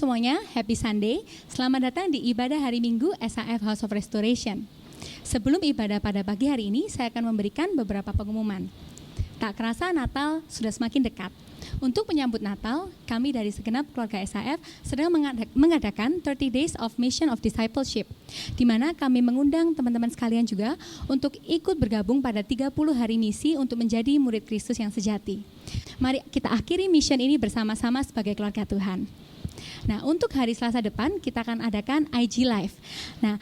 semuanya, Happy Sunday. Selamat datang di ibadah hari Minggu SAF House of Restoration. Sebelum ibadah pada pagi hari ini, saya akan memberikan beberapa pengumuman. Tak kerasa Natal sudah semakin dekat. Untuk menyambut Natal, kami dari segenap keluarga SAF sedang mengadakan 30 Days of Mission of Discipleship, di mana kami mengundang teman-teman sekalian juga untuk ikut bergabung pada 30 hari misi untuk menjadi murid Kristus yang sejati. Mari kita akhiri mission ini bersama-sama sebagai keluarga Tuhan. Nah, untuk hari Selasa depan kita akan adakan IG Live. Nah,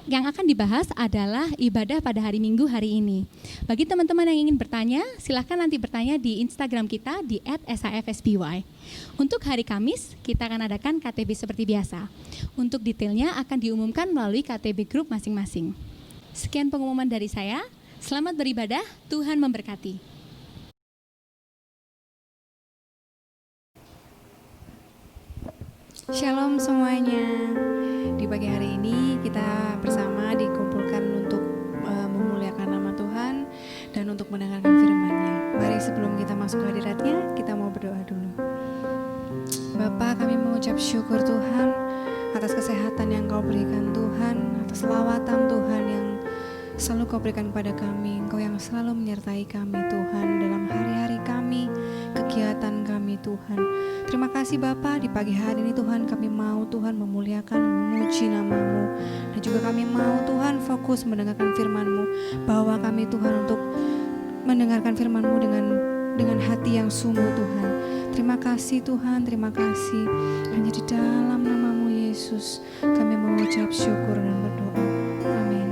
yang akan dibahas adalah ibadah pada hari Minggu hari ini. Bagi teman-teman yang ingin bertanya, silahkan nanti bertanya di Instagram kita di @safsby. Untuk hari Kamis, kita akan adakan KTB seperti biasa. Untuk detailnya akan diumumkan melalui KTB Group masing-masing. Sekian pengumuman dari saya. Selamat beribadah, Tuhan memberkati. Shalom semuanya. Di pagi hari ini kita bersama dikumpulkan untuk memuliakan nama Tuhan dan untuk mendengarkan firman-Nya. Mari sebelum kita masuk ke hadirat-Nya, kita mau berdoa dulu. Bapa, kami mengucap syukur Tuhan atas kesehatan yang Kau berikan Tuhan, atas lawatan Tuhan yang selalu Kau berikan kepada kami. Engkau yang selalu menyertai kami Tuhan dalam hari-hari kami, kegiatan kami Tuhan. Terima kasih Bapa, di pagi hari ini Tuhan kami mau Tuhan memuliakan dan memuji nama-Mu. Dan juga kami mau Tuhan fokus mendengarkan firman-Mu. Bawa kami Tuhan untuk mendengarkan firman-Mu dengan hati yang sungguh Tuhan. Terima kasih Tuhan, terima kasih. Hanya di dalam nama-Mu Yesus kami mengucap syukur dan berdoa. Amin.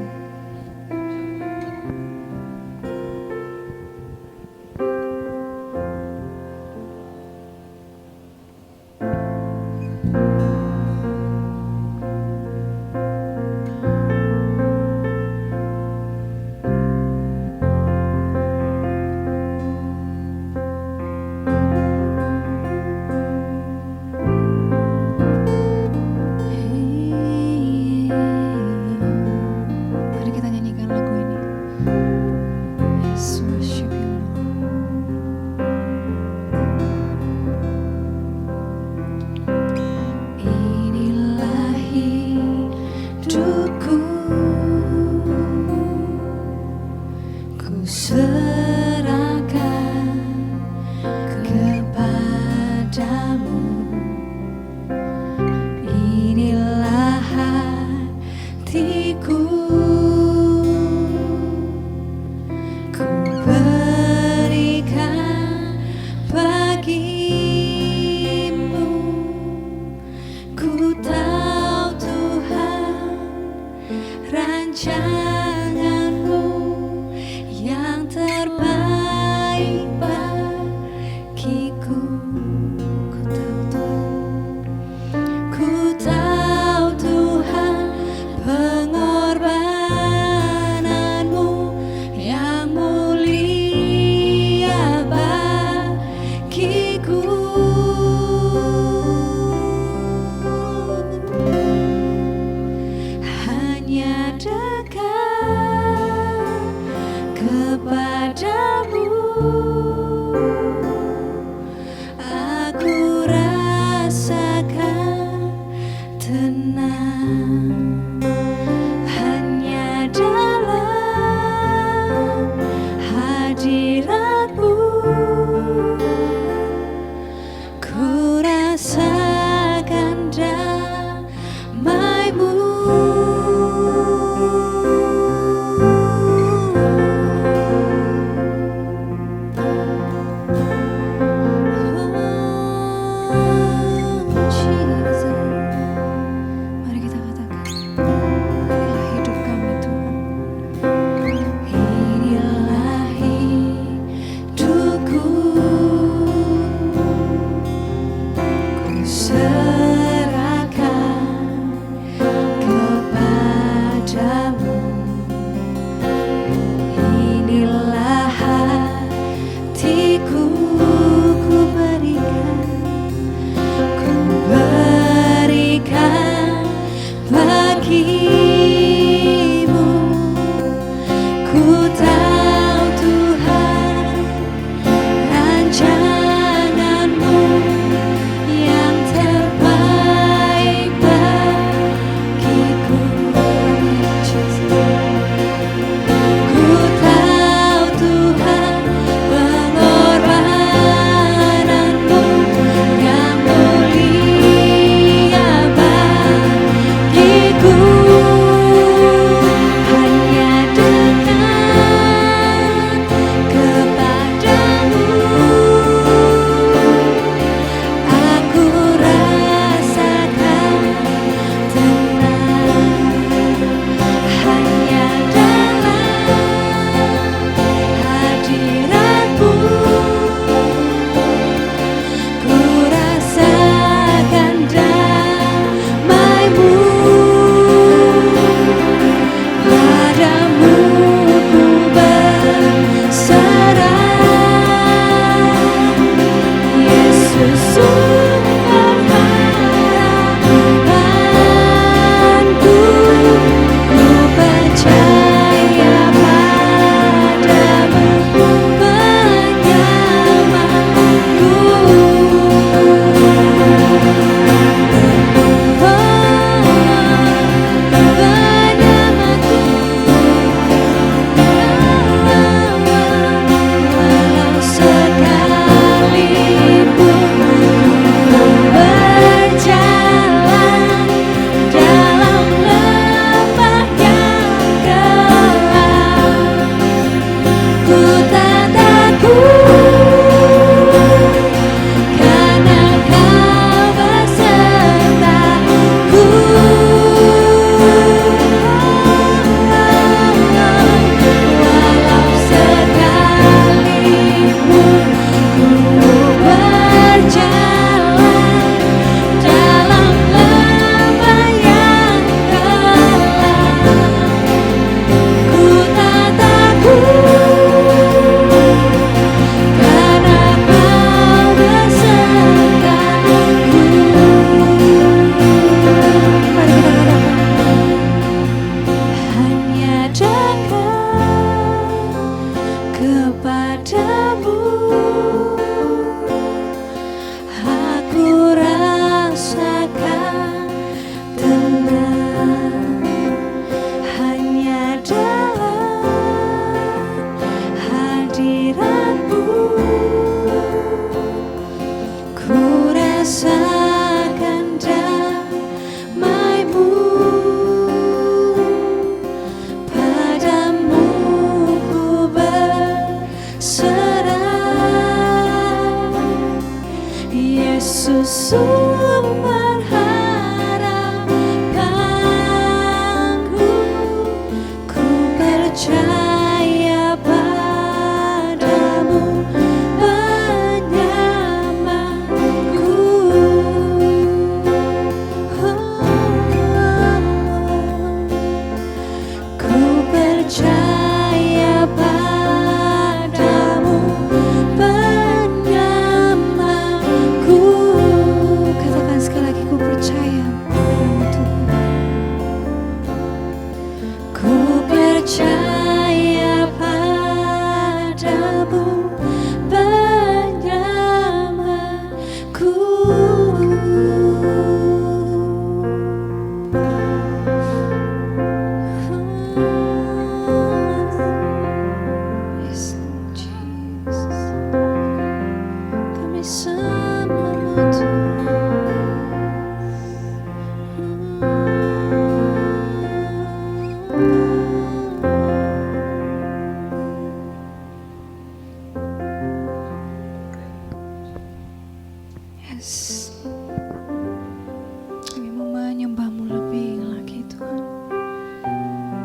Kami mau menyembah-Mu lebih lagi Tuhan.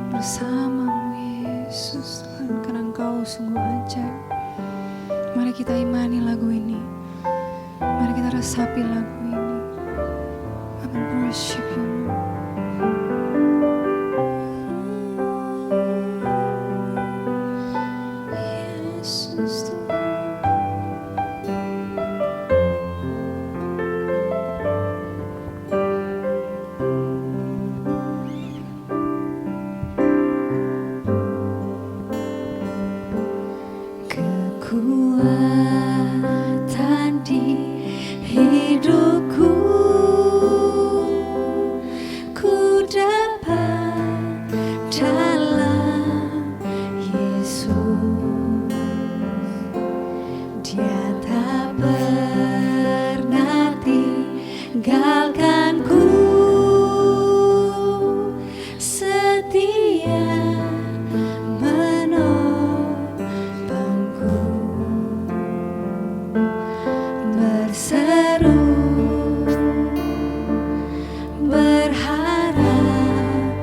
Bersama-Mu Yesus Tuhan, karena Engkau sungguh ajaib. Mari kita imani lagu ini. Mari kita resapi lagu ini. I will worship You. Yesus Tuhan. Kekuatan di hidupku, ku dapat dalam Yesus. Dia tak pernah tinggalkanku, setia berseru, berharap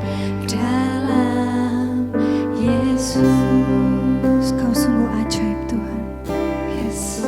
dalam Yesus. Kau sungguh ajaib Tuhan. Yes.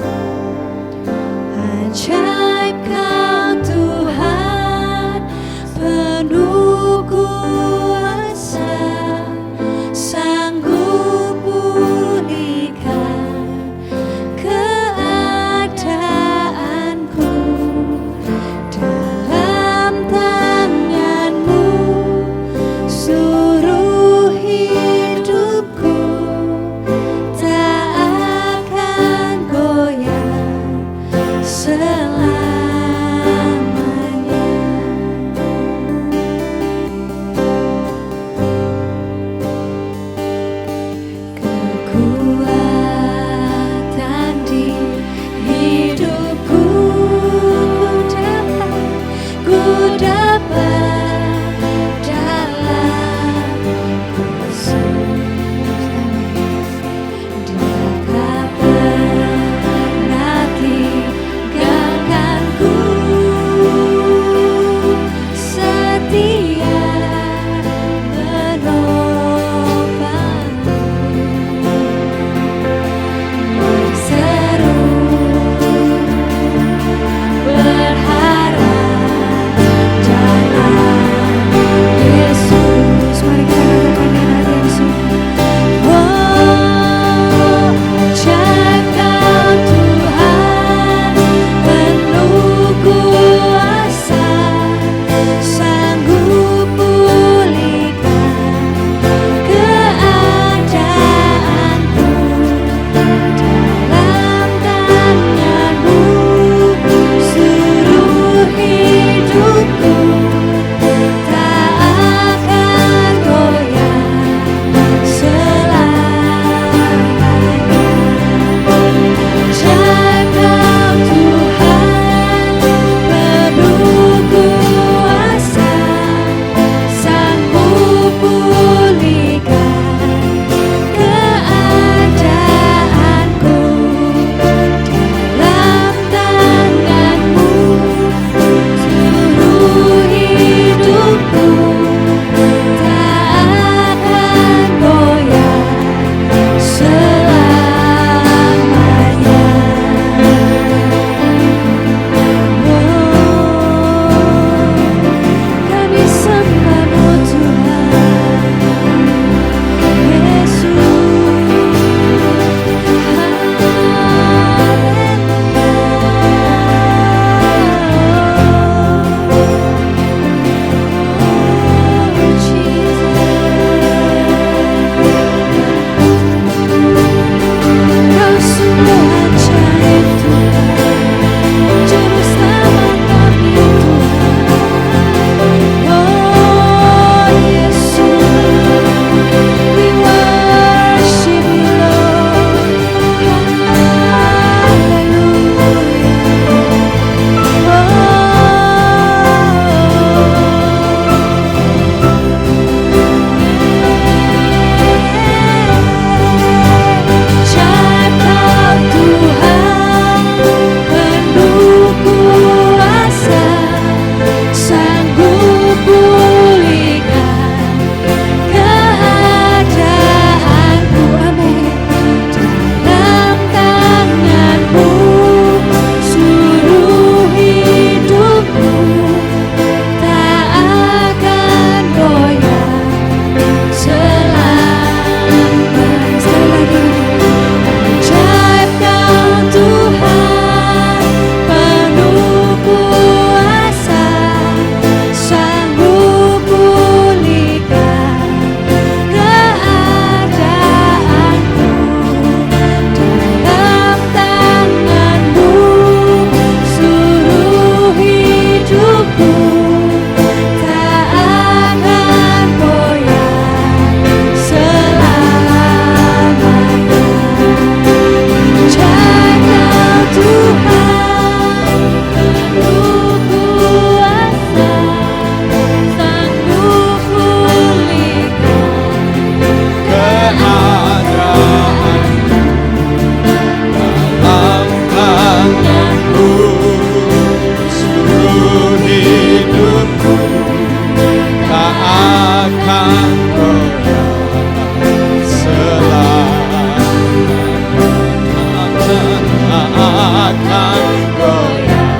akan goyang,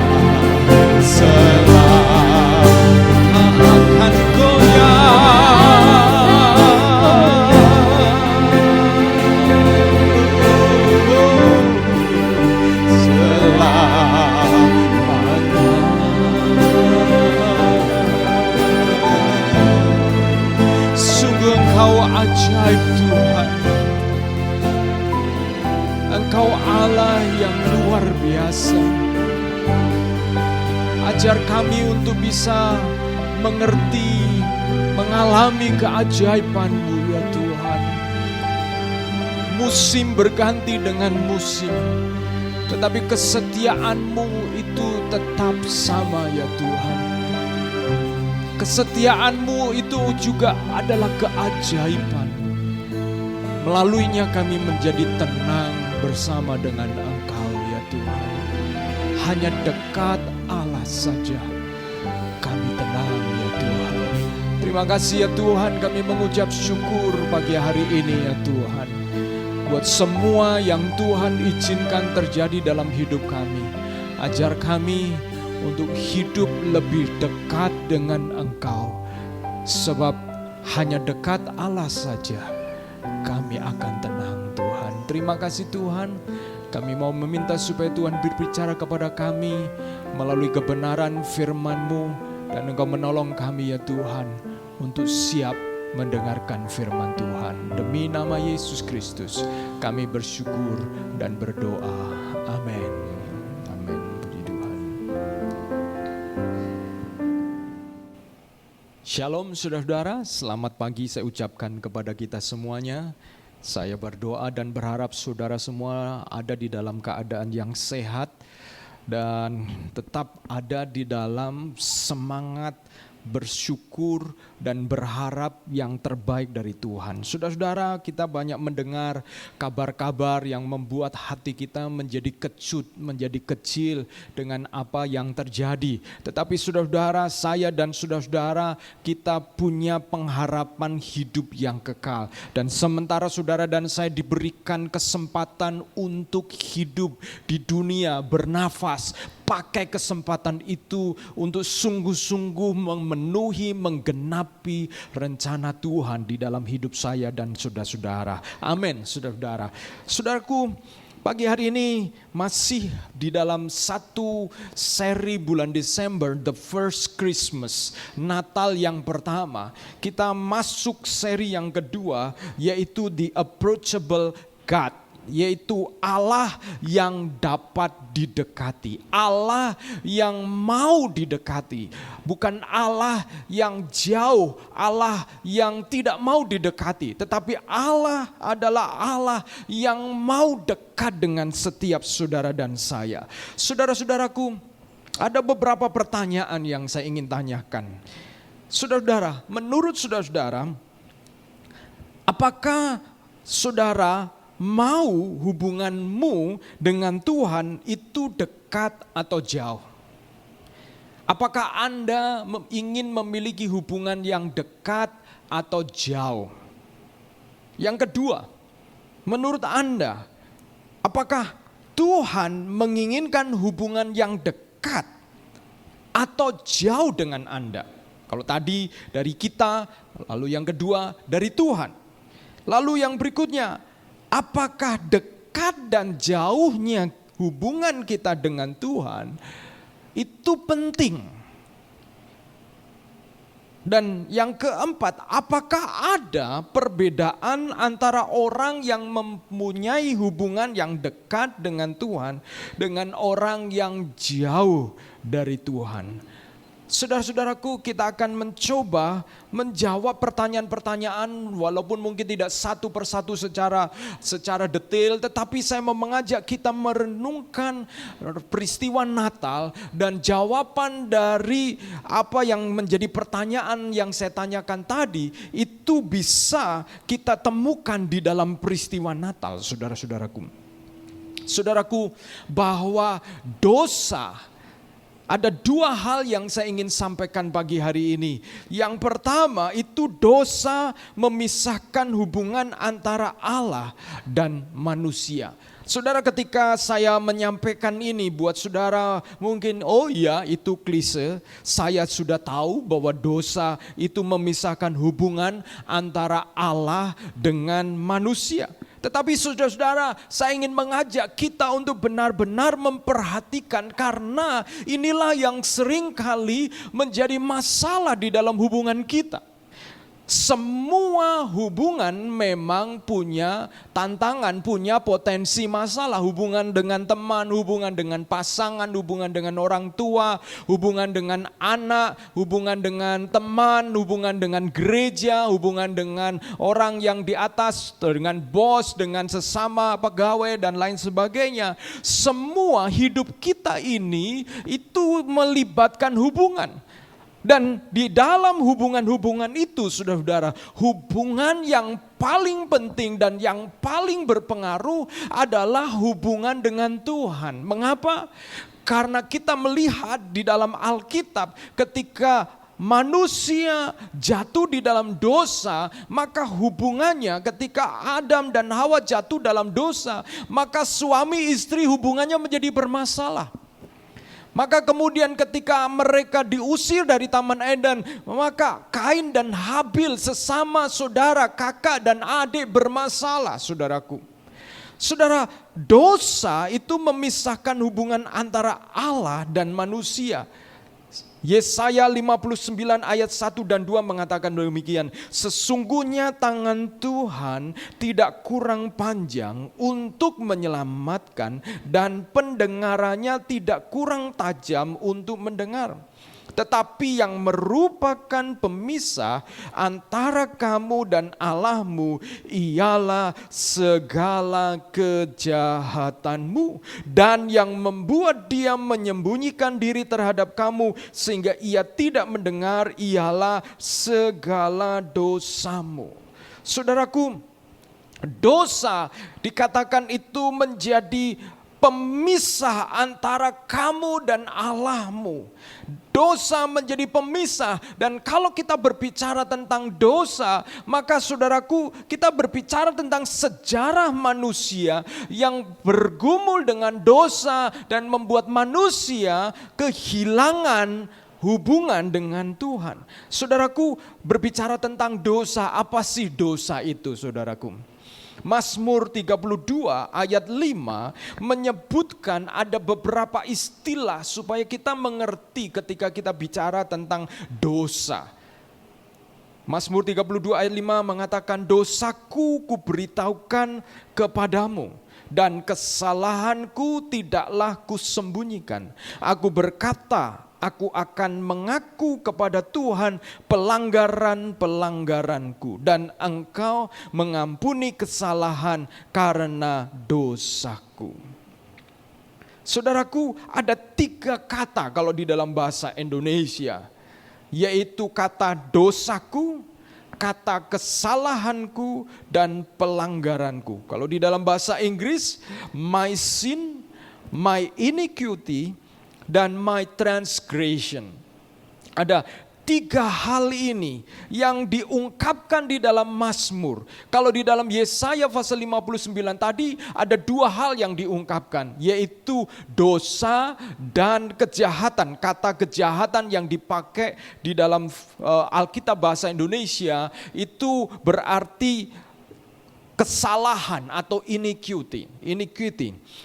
selama akan Sungguh Engkau ajaib Tuhan. Engkau Allah yang luar biasa. Ajar kami untuk bisa mengerti, mengalami keajaiban-Mu ya Tuhan. Musim berganti dengan musim, tetapi kesetiaan-Mu itu tetap sama ya Tuhan. Kesetiaan-Mu itu juga adalah keajaiban. Melaluinya kami menjadi tenang bersama dengan Engkau ya Tuhan. Hanya dekat Allah saja kami tenang ya Tuhan. Terima kasih ya Tuhan, kami mengucap syukur pagi hari ini ya Tuhan. Buat semua yang Tuhan izinkan terjadi dalam hidup kami. Ajar kami untuk hidup lebih dekat dengan Engkau. Sebab hanya dekat Allah saja kami akan tenang Tuhan. Terima kasih Tuhan. Kami mau meminta supaya Tuhan berbicara kepada kami melalui kebenaran firman-Mu. Dan Engkau menolong kami ya Tuhan untuk siap mendengarkan firman Tuhan. Demi nama Yesus Kristus kami bersyukur dan berdoa. Amin. Amin. Puji Tuhan. Shalom saudara-saudara, selamat pagi saya ucapkan kepada kita semuanya. Saya berdoa dan berharap saudara semua ada di dalam keadaan yang sehat dan tetap ada di dalam semangat bersyukur dan berharap yang terbaik dari Tuhan. Saudara-saudara, kita banyak mendengar kabar-kabar yang membuat hati kita menjadi kecut, menjadi kecil dengan apa yang terjadi. Tetapi saudara-saudara, saya dan saudara-saudara, kita punya pengharapan hidup yang kekal. Dan sementara saudara dan saya diberikan kesempatan untuk hidup di dunia, bernafas, pakai kesempatan itu untuk sungguh-sungguh memenuhi, menggenapi rencana Tuhan di dalam hidup saya dan saudara-saudara. Amin, saudara-saudara. Saudaraku, pagi hari ini masih di dalam satu seri bulan Desember, The First Christmas, Natal yang pertama. Kita masuk seri yang kedua, yaitu The Approachable God. Yaitu Allah yang dapat didekati, Allah yang mau didekati, bukan Allah yang jauh, Allah yang tidak mau didekati, tetapi Allah adalah Allah yang mau dekat dengan setiap saudara dan saya. Saudara-saudaraku, ada beberapa pertanyaan yang saya ingin tanyakan. Saudara-saudara, menurut saudara-saudara, apakah saudara mau hubunganmu dengan Tuhan itu dekat atau jauh? Apakah Anda ingin memiliki hubungan yang dekat atau jauh? Yang kedua, menurut Anda, apakah Tuhan menginginkan hubungan yang dekat atau jauh dengan Anda? Kalau tadi dari kita, lalu yang kedua dari Tuhan. Lalu yang berikutnya, apakah dekat dan jauhnya hubungan kita dengan Tuhan itu penting? Dan yang keempat, apakah ada perbedaan antara orang yang mempunyai hubungan yang dekat dengan Tuhan dengan orang yang jauh dari Tuhan? Saudara-saudaraku, kita akan mencoba menjawab pertanyaan-pertanyaan walaupun mungkin tidak satu persatu secara detail, tetapi saya mau mengajak kita merenungkan peristiwa Natal dan jawaban dari apa yang menjadi pertanyaan yang saya tanyakan tadi itu bisa kita temukan di dalam peristiwa Natal, saudara-saudaraku. Saudaraku, bahwa dosa Ada dua hal yang saya ingin sampaikan pagi hari ini. Yang pertama itu dosa memisahkan hubungan antara Allah dan manusia. Saudara, ketika saya menyampaikan ini buat saudara mungkin, oh iya itu klise. Saya sudah tahu bahwa dosa itu memisahkan hubungan antara Allah dengan manusia. Tetapi saudara-saudara, saya ingin mengajak kita untuk benar-benar memperhatikan, karena inilah yang seringkali menjadi masalah di dalam hubungan kita. Semua hubungan memang punya tantangan, punya potensi masalah. Hubungan dengan teman, hubungan dengan pasangan, hubungan dengan orang tua, hubungan dengan anak, hubungan dengan teman, hubungan dengan gereja, hubungan dengan orang yang di atas, dengan bos, dengan sesama pegawai dan lain sebagainya. Semua hidup kita ini itu melibatkan hubungan. Dan di dalam hubungan-hubungan itu, saudara-saudara, hubungan yang paling penting dan yang paling berpengaruh adalah hubungan dengan Tuhan. Mengapa? Karena kita melihat di dalam Alkitab, ketika manusia jatuh di dalam dosa, maka hubungannya, ketika Adam dan Hawa jatuh dalam dosa, maka suami istri hubungannya menjadi bermasalah. Maka kemudian ketika mereka diusir dari Taman Eden, maka Kain dan Habil sesama saudara, kakak dan adik bermasalah, saudaraku. Saudara, dosa itu memisahkan hubungan antara Allah dan manusia. Yesaya 59 ayat 1 dan 2 mengatakan demikian. Sesungguhnya tangan Tuhan tidak kurang panjang untuk menyelamatkan, dan pendengarannya tidak kurang tajam untuk mendengar. Tetapi yang merupakan pemisah antara kamu dan Allahmu ialah segala kejahatanmu, dan yang membuat dia menyembunyikan diri terhadap kamu sehingga ia tidak mendengar ialah segala dosamu. Saudaraku, dosa dikatakan itu menjadi pemisah antara kamu dan Allahmu. Dosa menjadi pemisah, dan kalau kita berbicara tentang dosa, maka saudaraku, kita berbicara tentang sejarah manusia yang bergumul dengan dosa dan membuat manusia kehilangan hubungan dengan Tuhan. Saudaraku, berbicara tentang dosa, apa sih dosa itu, saudaraku? Mazmur 32 ayat 5 menyebutkan ada beberapa istilah supaya kita mengerti ketika kita bicara tentang dosa. Mazmur 32 ayat 5 mengatakan, dosaku kuberitahukan kepadamu, dan kesalahanku tidaklah kusembunyikan. Aku berkata, aku akan mengaku kepada Tuhan pelanggaran-pelanggaranku, dan Engkau mengampuni kesalahan karena dosaku. Saudaraku, ada 3 kata kalau di dalam bahasa Indonesia, yaitu kata dosaku, kata kesalahanku, dan pelanggaranku. Kalau di dalam bahasa Inggris, my sin, my iniquity, dan my transgression. Ada 3 hal ini yang diungkapkan di dalam Mazmur. Kalau di dalam Yesaya pasal 59 tadi ada 2 hal yang diungkapkan, yaitu dosa dan kejahatan. Kata kejahatan yang dipakai di dalam Alkitab bahasa Indonesia itu berarti kesalahan atau iniquity.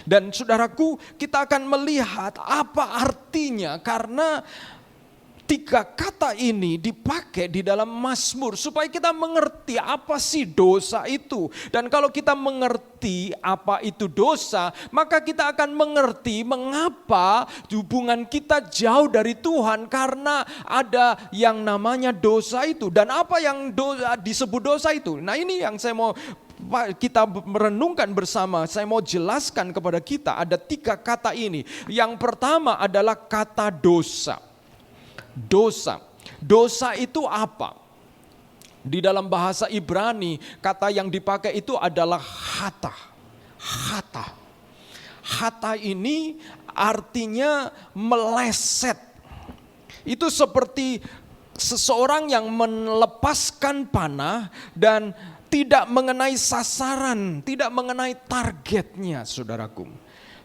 Dan saudaraku, kita akan melihat apa artinya, karena 3 kata ini dipakai di dalam Mazmur supaya kita mengerti apa sih dosa itu. Dan kalau kita mengerti apa itu dosa, maka kita akan mengerti mengapa hubungan kita jauh dari Tuhan, karena ada yang namanya dosa itu. Dan apa yang disebut dosa itu? Nah, ini yang saya mau kita merenungkan bersama. Saya mau jelaskan kepada kita, ada 3 kata ini. Yang pertama adalah kata dosa. Dosa itu apa? Di dalam bahasa Ibrani, kata yang dipakai itu adalah hata. hata ini artinya meleset. Itu seperti seseorang yang melepaskan panah dan tidak mengenai sasaran, tidak mengenai targetnya, saudaraku.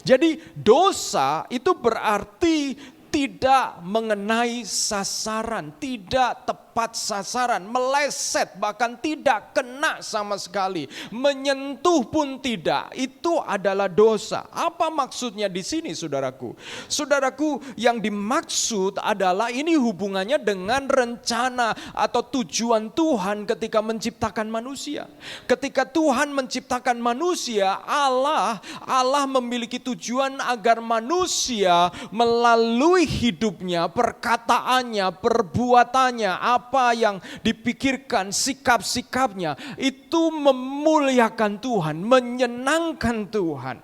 Jadi dosa itu berarti tidak mengenai sasaran, tidak tepat sasaran, meleset, bahkan tidak kena sama sekali, menyentuh pun tidak. Itu adalah dosa. Apa maksudnya di sini, saudaraku? Saudaraku, yang dimaksud adalah ini hubungannya dengan rencana atau tujuan Tuhan ketika menciptakan manusia. Ketika Tuhan menciptakan manusia, Allah memiliki tujuan agar manusia melalui hidupnya, perkataannya, perbuatannya, apa yang dipikirkan, sikap-sikapnya, itu memuliakan Tuhan, menyenangkan Tuhan.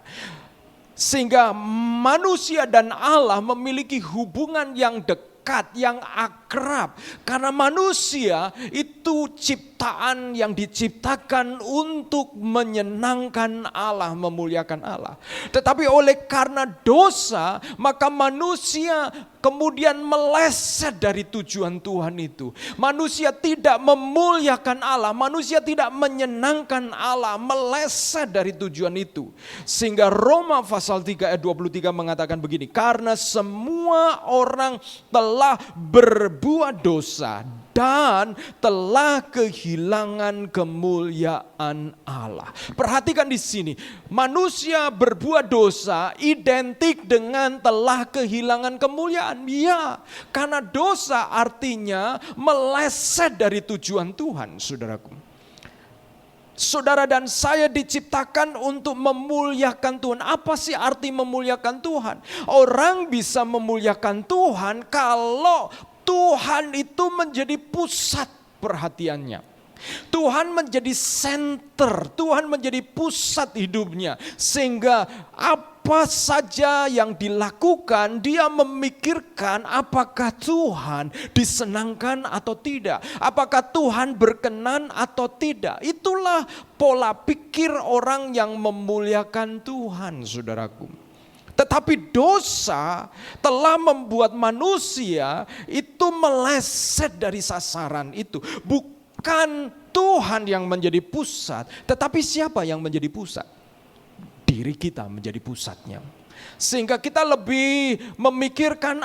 Sehingga manusia dan Allah memiliki hubungan yang dekat, yang akrab. Karena manusia itu ciptaan yang diciptakan untuk menyenangkan Allah, memuliakan Allah. Tetapi oleh karena dosa, maka manusia kemudian meleset dari tujuan Tuhan itu. Manusia tidak memuliakan Allah, manusia tidak menyenangkan Allah, meleset dari tujuan itu. Sehingga Roma pasal 3 ayat 23 mengatakan begini, karena semua orang telah berbuat dosa dan telah kehilangan kemuliaan Allah. Perhatikan di sini, manusia berbuat dosa identik dengan telah kehilangan kemuliaan. Ya, karena dosa artinya meleset dari tujuan Tuhan, saudaraku. Saudara dan saya diciptakan untuk memuliakan Tuhan. Apa sih arti memuliakan Tuhan? Orang bisa memuliakan Tuhan kalau Tuhan itu menjadi pusat perhatiannya. Tuhan menjadi center, Tuhan menjadi pusat hidupnya. Sehingga apa saja yang dilakukan, dia memikirkan apakah Tuhan disenangkan atau tidak. Apakah Tuhan berkenan atau tidak. Itulah pola pikir orang yang memuliakan Tuhan, saudaraku. Tetapi dosa telah membuat manusia itu meleset dari sasaran itu. Bukan Tuhan yang menjadi pusat, tetapi siapa yang menjadi pusat? Diri kita menjadi pusatnya. Sehingga kita lebih memikirkan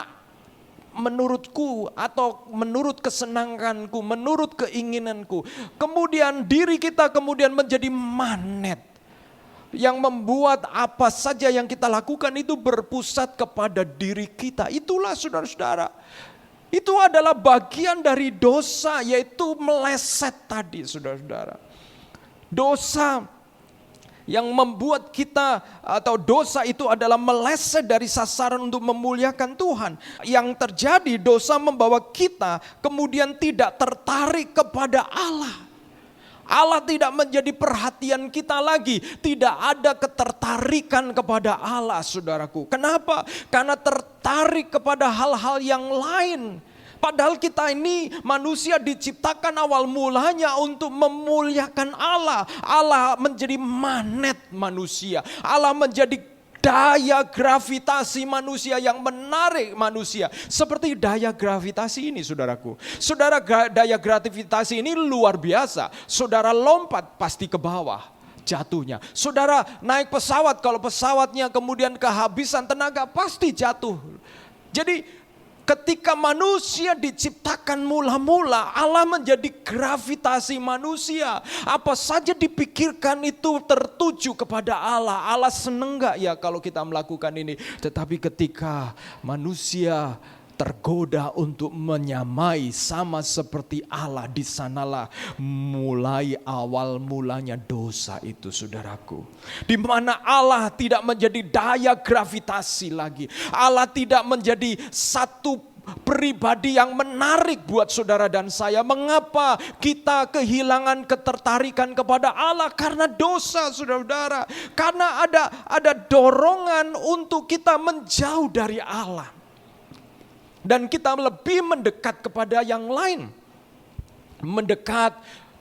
menurutku atau menurut kesenanganku, menurut keinginanku. Kemudian diri kita kemudian menjadi magnet. Yang membuat apa saja yang kita lakukan itu berpusat kepada diri kita. Itulah saudara-saudara. Itu adalah bagian dari dosa, yaitu meleset tadi, saudara-saudara. Dosa yang membuat kita, atau dosa itu adalah meleset dari sasaran untuk memuliakan Tuhan. Yang terjadi, dosa membawa kita kemudian tidak tertarik kepada Allah. Allah tidak menjadi perhatian kita lagi. Tidak ada ketertarikan kepada Allah, saudaraku. Kenapa? Karena tertarik kepada hal-hal yang lain. Padahal kita ini manusia diciptakan awal mulanya untuk memuliakan Allah. Allah menjadi magnet manusia. Allah menjadi daya gravitasi manusia yang menarik manusia. Seperti daya gravitasi ini, saudaraku. Saudara, daya gravitasi ini luar biasa. Saudara lompat pasti ke bawah jatuhnya. Saudara naik pesawat, kalau pesawatnya kemudian kehabisan tenaga pasti jatuh. Jadi ketika manusia diciptakan mula-mula, Allah menjadi gravitasi manusia. Apa saja dipikirkan itu tertuju kepada Allah. Allah seneng gak ya kalau kita melakukan ini? Tetapi ketika manusia tergoda untuk menyamai sama seperti Allah, di sanalah mulai awal mulanya dosa itu, saudaraku. Di mana Allah tidak menjadi daya gravitasi lagi. Allah tidak menjadi satu pribadi yang menarik buat saudara dan saya. Mengapa kita kehilangan ketertarikan kepada Allah? Karena dosa, saudara-saudara. Karena ada dorongan untuk kita menjauh dari Allah. Dan kita lebih mendekat kepada yang lain. Mendekat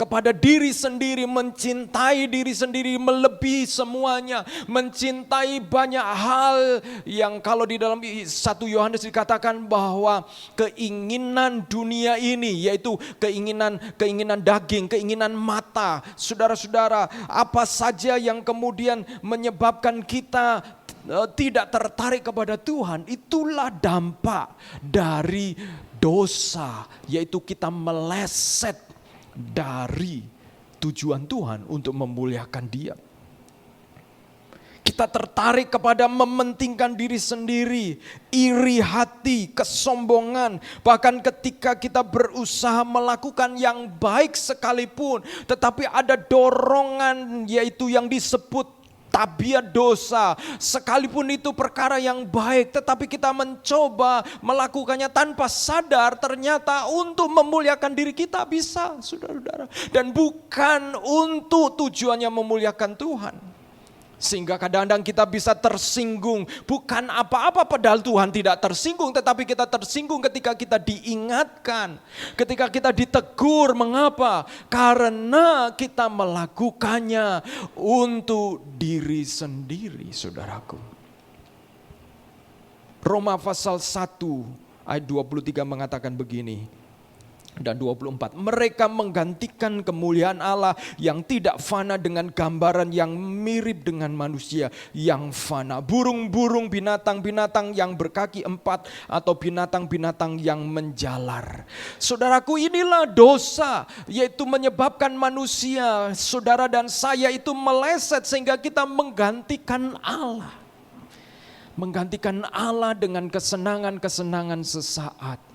kepada diri sendiri, mencintai diri sendiri melebihi semuanya, mencintai banyak hal yang kalau di dalam 1 Yohanes dikatakan bahwa keinginan dunia ini, yaitu keinginan daging, keinginan mata, saudara-saudara, apa saja yang kemudian menyebabkan kita tidak tertarik kepada Tuhan, itulah dampak dari dosa, yaitu kita meleset dari tujuan Tuhan untuk memuliakan Dia. Kita tertarik kepada mementingkan diri sendiri, iri hati, kesombongan. Bahkan ketika kita berusaha melakukan yang baik sekalipun, tetapi ada dorongan, yaitu yang disebut tabiat dosa. Sekalipun itu perkara yang baik, tetapi kita mencoba melakukannya tanpa sadar, ternyata untuk memuliakan diri kita bisa, saudara-saudara. Dan bukan untuk tujuannya memuliakan Tuhan. Sehingga kadang-kadang kita bisa tersinggung, bukan apa-apa padahal Tuhan tidak tersinggung, tetapi kita tersinggung ketika kita diingatkan, ketika kita ditegur. Mengapa? Karena kita melakukannya untuk diri sendiri, saudaraku. Roma pasal 1 ayat 23 mengatakan begini. Dan 24, mereka menggantikan kemuliaan Allah yang tidak fana dengan gambaran yang mirip dengan manusia yang fana. Burung-burung, binatang-binatang yang berkaki 4 atau binatang-binatang yang menjalar. Saudaraku, inilah dosa, yaitu menyebabkan manusia, saudara dan saya itu meleset sehingga kita menggantikan Allah. Menggantikan Allah dengan kesenangan-kesenangan sesaat.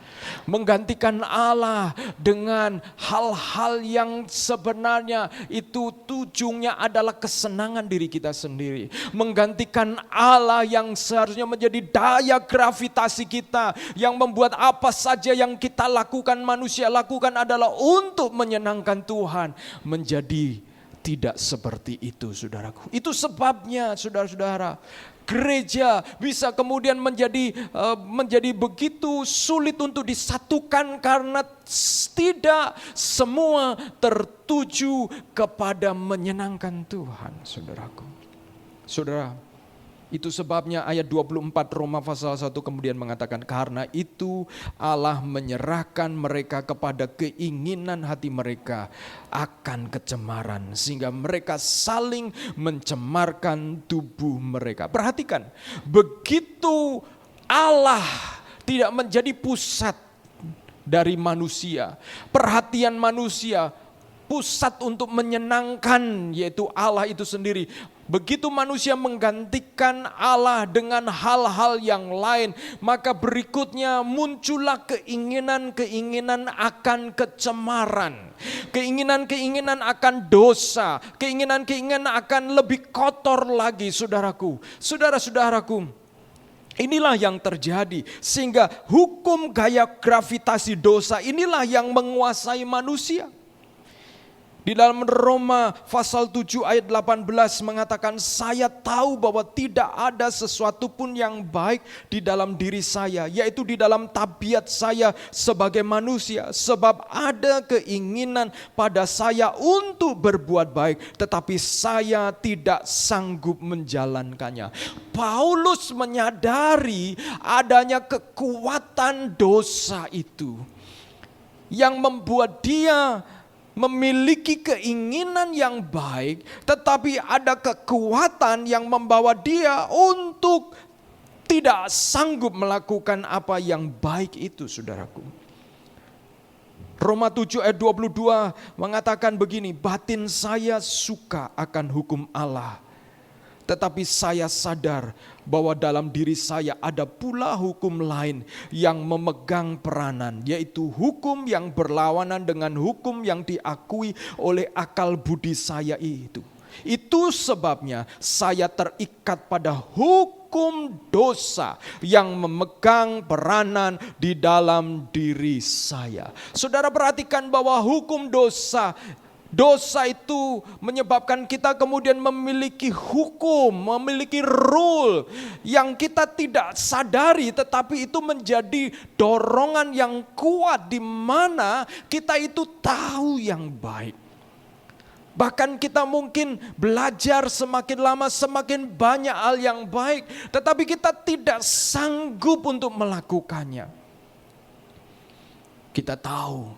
Menggantikan Allah dengan hal-hal yang sebenarnya itu tujuannya adalah kesenangan diri kita sendiri. Menggantikan Allah yang seharusnya menjadi daya gravitasi kita, yang membuat apa saja yang kita lakukan, manusia lakukan adalah untuk menyenangkan Tuhan, menjadi tidak seperti itu, saudaraku. Itu sebabnya, saudara-saudara, gereja bisa kemudian menjadi begitu sulit untuk disatukan karena tidak semua tertuju kepada menyenangkan Tuhan, saudaraku. Saudara, itu sebabnya ayat 24 Roma pasal 1 kemudian mengatakan, karena itu Allah menyerahkan mereka kepada keinginan hati mereka akan kecemaran, sehingga mereka saling mencemarkan tubuh mereka. Perhatikan, begitu Allah tidak menjadi pusat dari manusia, perhatian manusia, pusat untuk menyenangkan, yaitu Allah itu sendiri. Begitu manusia menggantikan Allah dengan hal-hal yang lain, maka berikutnya muncullah keinginan-keinginan akan kecemaran, keinginan-keinginan akan dosa, keinginan-keinginan akan lebih kotor lagi, saudaraku. Saudara-saudaraku, inilah yang terjadi, sehingga hukum gaya gravitasi dosa inilah yang menguasai manusia. Di dalam Roma pasal 7 ayat 18 mengatakan, saya tahu bahwa tidak ada sesuatu pun yang baik di dalam diri saya, yaitu di dalam tabiat saya sebagai manusia. Sebab ada keinginan pada saya untuk berbuat baik, tetapi saya tidak sanggup menjalankannya. Paulus menyadari adanya kekuatan dosa itu yang membuat dia memiliki keinginan yang baik, tetapi ada kekuatan yang membawa dia untuk tidak sanggup melakukan apa yang baik itu, saudaraku. Roma 7 ayat 22 mengatakan begini, batin saya suka akan hukum Allah, tetapi saya sadar bahwa dalam diri saya ada pula hukum lain yang memegang peranan, yaitu hukum yang berlawanan dengan hukum yang diakui oleh akal budi saya itu. Itu sebabnya saya terikat pada hukum dosa yang memegang peranan di dalam diri saya. Saudara perhatikan bahwa hukum dosa itu menyebabkan kita kemudian memiliki hukum, memiliki rule yang kita tidak sadari, tetapi itu menjadi dorongan yang kuat di mana kita itu tahu yang baik. Bahkan kita mungkin belajar semakin lama semakin banyak hal yang baik, tetapi kita tidak sanggup untuk melakukannya. Kita tahu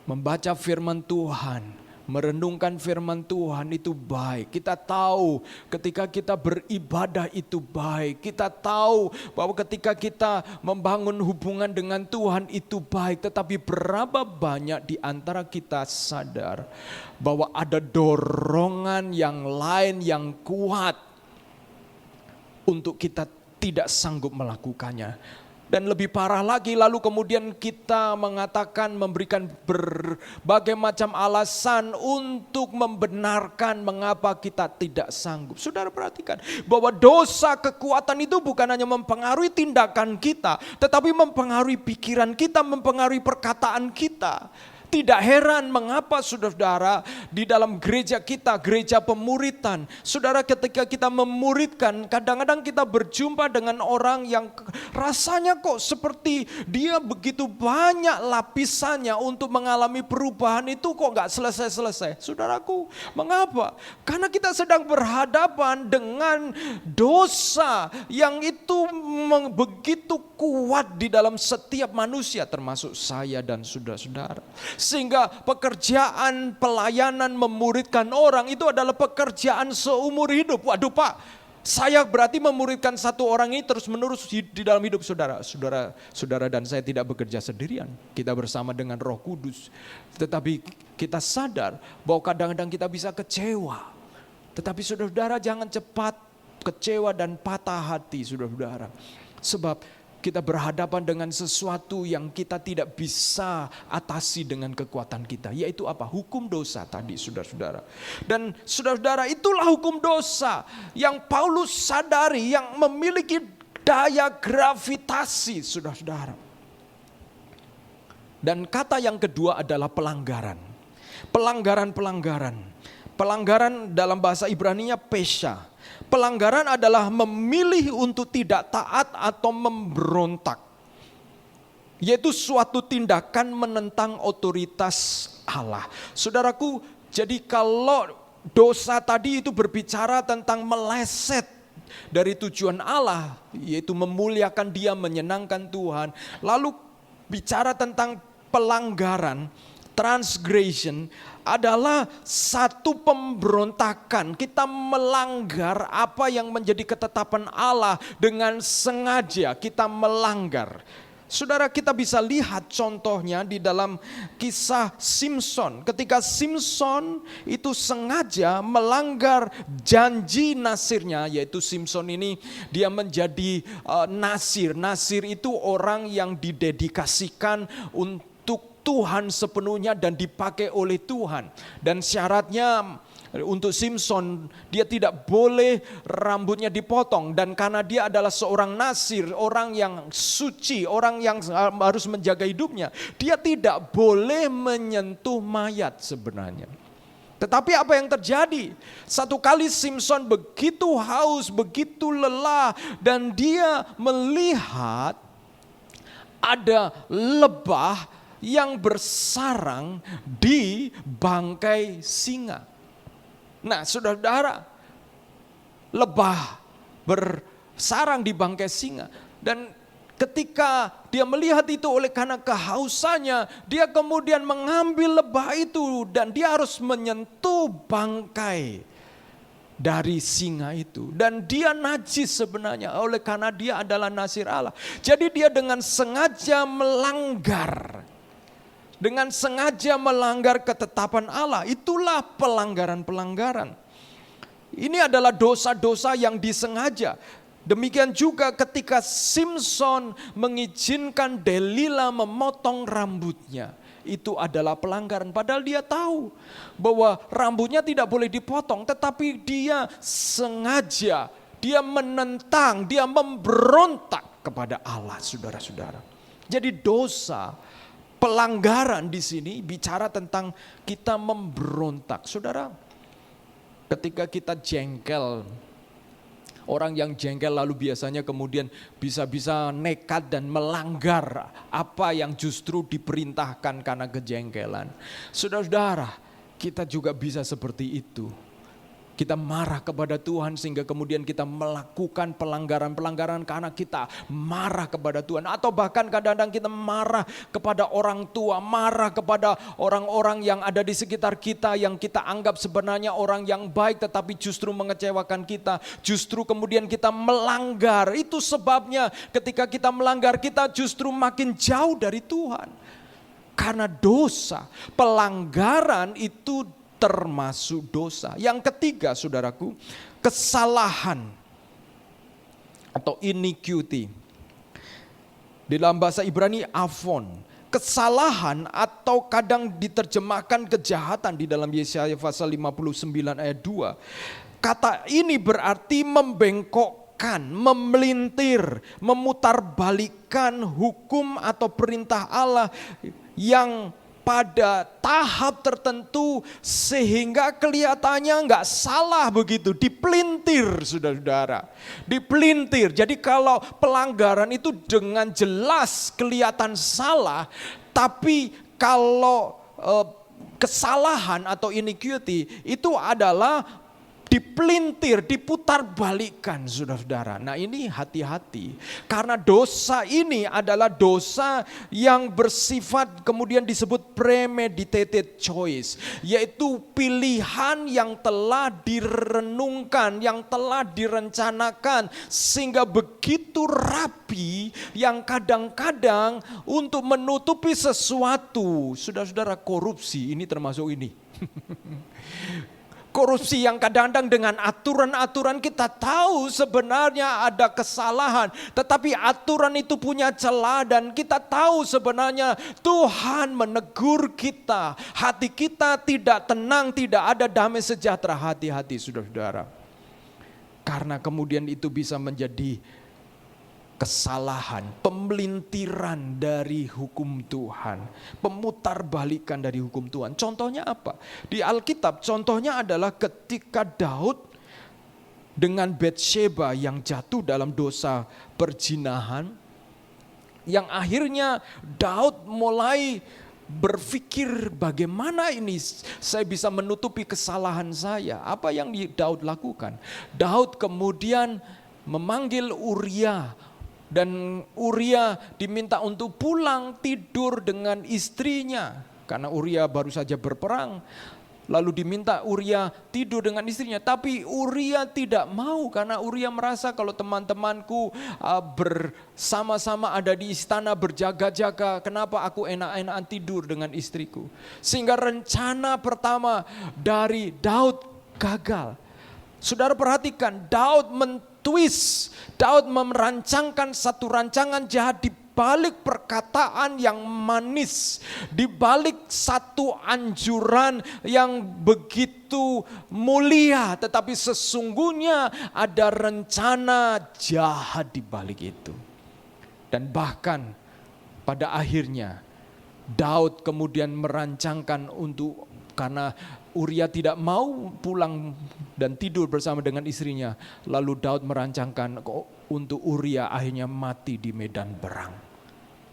membaca firman Tuhan, merenungkan firman Tuhan itu baik. Kita tahu ketika kita beribadah itu baik. Kita tahu bahwa ketika kita membangun hubungan dengan Tuhan itu baik. Tetapi berapa banyak di antara kita sadar bahwa ada dorongan yang lain yang kuat untuk kita tidak sanggup melakukannya. Dan lebih parah lagi, lalu kemudian kita mengatakan, memberikan berbagai macam alasan untuk membenarkan mengapa kita tidak sanggup. Saudara perhatikan bahwa dosa, kekuatan itu bukan hanya mempengaruhi tindakan kita, tetapi mempengaruhi pikiran kita, mempengaruhi perkataan kita. Tidak heran mengapa saudara di dalam gereja kita, gereja pemuritan. Saudara ketika kita memuridkan, kadang-kadang kita berjumpa dengan orang yang rasanya kok seperti dia begitu banyak lapisannya untuk mengalami perubahan itu kok gak selesai-selesai. Saudaraku, mengapa? Karena kita sedang berhadapan dengan dosa yang itu begitu kuat di dalam setiap manusia termasuk saya dan saudara-saudara. Sehingga pekerjaan pelayanan memuridkan orang itu adalah pekerjaan seumur hidup. Waduh Pak, saya berarti memuridkan satu orang ini terus menerus di dalam hidup saudara. Saudara dan saya tidak bekerja sendirian. Kita bersama dengan Roh Kudus. Tetapi kita sadar bahwa kadang-kadang kita bisa kecewa. Tetapi saudara-saudara jangan cepat kecewa dan patah hati saudara-saudara. Sebab kita berhadapan dengan sesuatu yang kita tidak bisa atasi dengan kekuatan kita. Yaitu apa? Hukum dosa tadi saudara-saudara. Dan saudara-saudara itulah hukum dosa yang Paulus sadari yang memiliki daya gravitasi saudara-saudara. Dan kata yang kedua adalah pelanggaran. Pelanggaran dalam bahasa Ibraninya pesha. Pelanggaran adalah memilih untuk tidak taat atau memberontak. Yaitu suatu tindakan menentang otoritas Allah. Saudaraku, jadi kalau dosa tadi itu berbicara tentang meleset dari tujuan Allah, yaitu memuliakan Dia, menyenangkan Tuhan. Lalu bicara tentang pelanggaran, transgression adalah satu pemberontakan. Kita melanggar apa yang menjadi ketetapan Allah dengan sengaja kita melanggar. Saudara, kita bisa lihat contohnya di dalam kisah Simson. Ketika Simson itu sengaja melanggar janji nasirnya, yaitu Simson ini dia menjadi nasir. Nasir itu orang yang didedikasikan untuk Tuhan sepenuhnya dan dipakai oleh Tuhan. Dan syaratnya untuk Simson, dia tidak boleh rambutnya dipotong. Dan karena dia adalah seorang nasir, orang yang suci, orang yang harus menjaga hidupnya, dia tidak boleh menyentuh mayat sebenarnya. Tetapi apa yang terjadi? Satu kali Simson begitu haus, begitu lelah, dan dia melihat ada lebah yang bersarang di bangkai singa. Nah saudara, lebah bersarang di bangkai singa. Dan ketika dia melihat itu oleh karena kehausannya, dia kemudian mengambil lebah itu dan dia harus menyentuh bangkai dari singa itu. Dan dia najis sebenarnya oleh karena dia adalah nasir Allah. Jadi dia dengan sengaja melanggar. Dengan sengaja melanggar ketetapan Allah. Itulah pelanggaran-pelanggaran. Ini adalah dosa-dosa yang disengaja. Demikian juga ketika Simson mengizinkan Delila memotong rambutnya. Itu adalah pelanggaran. Padahal dia tahu bahwa rambutnya tidak boleh dipotong. Tetapi dia sengaja, dia menentang, dia memberontak kepada Allah, saudara-saudara. Jadi dosa, pelanggaran di sini bicara tentang kita memberontak. Saudara, ketika kita jengkel, orang yang jengkel lalu biasanya kemudian bisa-bisa nekat dan melanggar apa yang justru diperintahkan karena kejengkelan. Saudara-saudara, kita juga bisa seperti itu. Kita marah kepada Tuhan sehingga kemudian kita melakukan pelanggaran-pelanggaran karena kita marah kepada Tuhan. Atau bahkan kadang-kadang kita marah kepada orang tua, marah kepada orang-orang yang ada di sekitar kita yang kita anggap sebenarnya orang yang baik tetapi justru mengecewakan kita. Justru kemudian kita melanggar. Itu sebabnya ketika kita melanggar kita justru makin jauh dari Tuhan. Karena dosa, pelanggaran itu termasuk dosa. Yang ketiga saudaraku, kesalahan atau iniquity. Di dalam bahasa Ibrani avon. Kesalahan atau kadang diterjemahkan kejahatan di dalam Yesaya pasal 59 ayat 2. Kata ini berarti membengkokkan, memelintir, memutarbalikkan hukum atau perintah Allah yang pada tahap tertentu sehingga kelihatannya nggak salah begitu, dipelintir saudara-saudara, dipelintir. Jadi kalau pelanggaran itu dengan jelas kelihatan salah, tapi kalau kesalahan atau iniquity itu adalah dipelintir, diputarbalikkan saudara-saudara. Nah ini hati-hati. Karena dosa ini adalah dosa yang bersifat kemudian disebut premeditated choice. Yaitu pilihan yang telah direnungkan, yang telah direncanakan. Sehingga begitu rapi yang kadang-kadang untuk menutupi sesuatu. Saudara-saudara, korupsi ini termasuk ini. Korupsi yang kadang-kadang dengan aturan-aturan kita tahu sebenarnya ada kesalahan. Tetapi aturan itu punya celah dan kita tahu sebenarnya Tuhan menegur kita. Hati kita tidak tenang, tidak ada damai sejahtera. Hati-hati saudara-saudara. Karena kemudian itu bisa menjadi kesalahan, pemelintiran dari hukum Tuhan, pemutarbalikan dari hukum Tuhan. Contohnya apa? Di Alkitab contohnya adalah ketika Daud dengan Batsheba yang jatuh dalam dosa perzinahan, yang akhirnya Daud mulai berpikir bagaimana ini saya bisa menutupi kesalahan saya. Apa yang Daud lakukan? Daud kemudian memanggil Uria. Dan Uria diminta untuk pulang tidur dengan istrinya. Karena Uria baru saja berperang. Lalu diminta Uria tidur dengan istrinya. Tapi Uria tidak mau karena Uria merasa kalau teman-temanku bersama-sama ada di istana berjaga-jaga. Kenapa aku enak-enakan tidur dengan istriku. Sehingga rencana pertama dari Daud gagal. Saudara perhatikan, Daud Daud merancangkan satu rancangan jahat di balik perkataan yang manis, di balik satu anjuran yang begitu mulia, tetapi sesungguhnya ada rencana jahat di balik itu. Dan bahkan pada akhirnya Daud kemudian merancangkan karena Uria tidak mau pulang dan tidur bersama dengan istrinya. Lalu Daud merancangkan untuk Uria akhirnya mati di medan perang.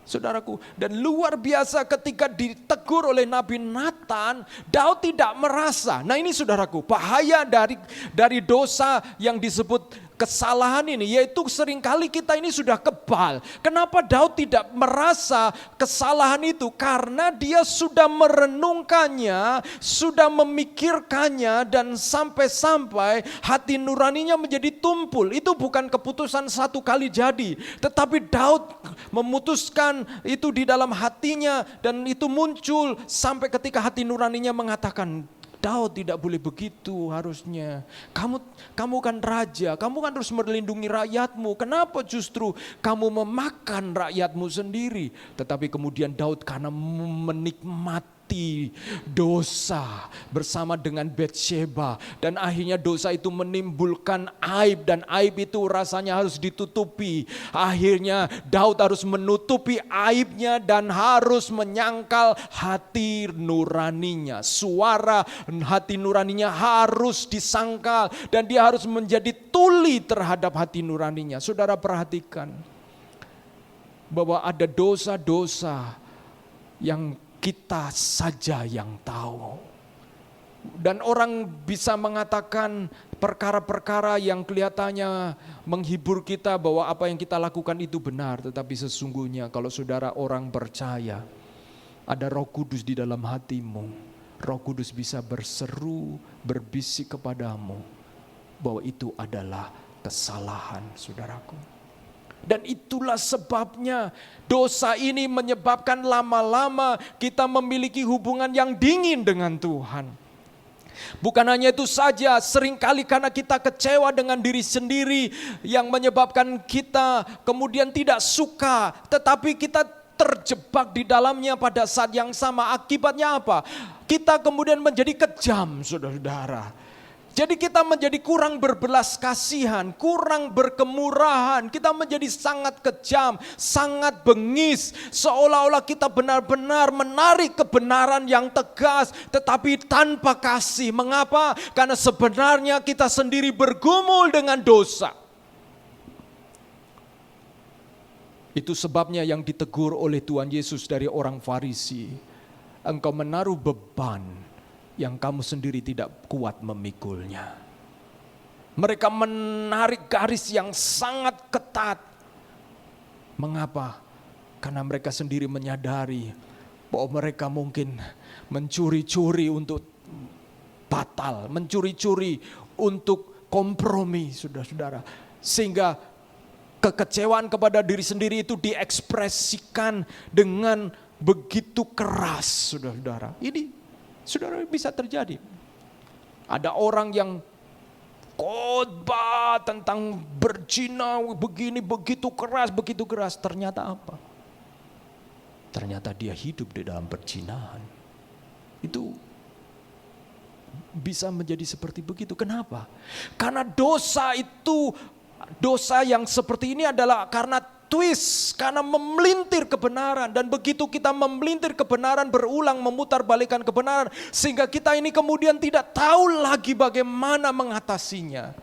Saudaraku, dan luar biasa ketika ditegur oleh Nabi Nathan, Daud tidak merasa. Nah ini saudaraku, bahaya dari dosa yang disebut kesalahan ini, yaitu seringkali kita ini sudah kebal. Kenapa Daud tidak merasa kesalahan itu? Karena dia sudah merenungkannya, sudah memikirkannya, dan sampai-sampai hati nuraninya menjadi tumpul. Itu bukan keputusan satu kali jadi, tetapi Daud memutuskan itu di dalam hatinya, dan itu muncul sampai ketika hati nuraninya mengatakan, Daud tidak boleh begitu harusnya. Kamu kan raja, kamu kan harus melindungi rakyatmu. Kenapa justru kamu memakan rakyatmu sendiri? Tetapi kemudian Daud karena menikmati dosa bersama dengan Batsheba, dan akhirnya dosa itu menimbulkan aib, dan aib itu rasanya harus ditutupi. Akhirnya Daud harus menutupi aibnya dan harus menyangkal hati nuraninya. Suara hati nuraninya harus disangkal dan dia harus menjadi tuli terhadap hati nuraninya. Saudara perhatikan bahwa ada dosa-dosa yang kita saja yang tahu. Dan orang bisa mengatakan perkara-perkara yang kelihatannya menghibur kita bahwa apa yang kita lakukan itu benar. Tetapi sesungguhnya kalau saudara orang percaya, ada Roh Kudus di dalam hatimu. Roh Kudus bisa berseru, berbisik kepadamu bahwa itu adalah kesalahan, saudaraku. Dan itulah sebabnya dosa ini menyebabkan lama-lama kita memiliki hubungan yang dingin dengan Tuhan. Bukan hanya itu saja, seringkali karena kita kecewa dengan diri sendiri yang menyebabkan kita kemudian tidak suka, tetapi kita terjebak di dalamnya pada saat yang sama. Akibatnya apa? Kita kemudian menjadi kejam, saudara-saudara. Jadi kita menjadi kurang berbelas kasihan, kurang berkemurahan, kita menjadi sangat kejam, sangat bengis. Seolah-olah kita benar-benar menarik kebenaran yang tegas, tetapi tanpa kasih. Mengapa? Karena sebenarnya kita sendiri bergumul dengan dosa. Itu sebabnya yang ditegur oleh Tuhan Yesus dari orang Farisi. Engkau menaruh beban yang kamu sendiri tidak kuat memikulnya. Mereka menarik garis yang sangat ketat. Mengapa? Karena mereka sendiri menyadari bahwa mereka mungkin mencuri-curi untuk batal, mencuri-curi untuk kompromi, saudara-saudara. Sehingga kekecewaan kepada diri sendiri itu diekspresikan dengan begitu keras, saudara-saudara. Ini saudara bisa terjadi. Ada orang yang khotbah tentang berzina begini begitu keras. Ternyata apa? Ternyata dia hidup di dalam perzinahan. Itu bisa menjadi seperti begitu. Kenapa? Karena dosa itu, dosa yang seperti ini adalah karena twist, karena memelintir kebenaran. Dan begitu kita memelintir kebenaran, berulang memutarbalikkan kebenaran, sehingga kita ini kemudian tidak tahu lagi bagaimana mengatasinya.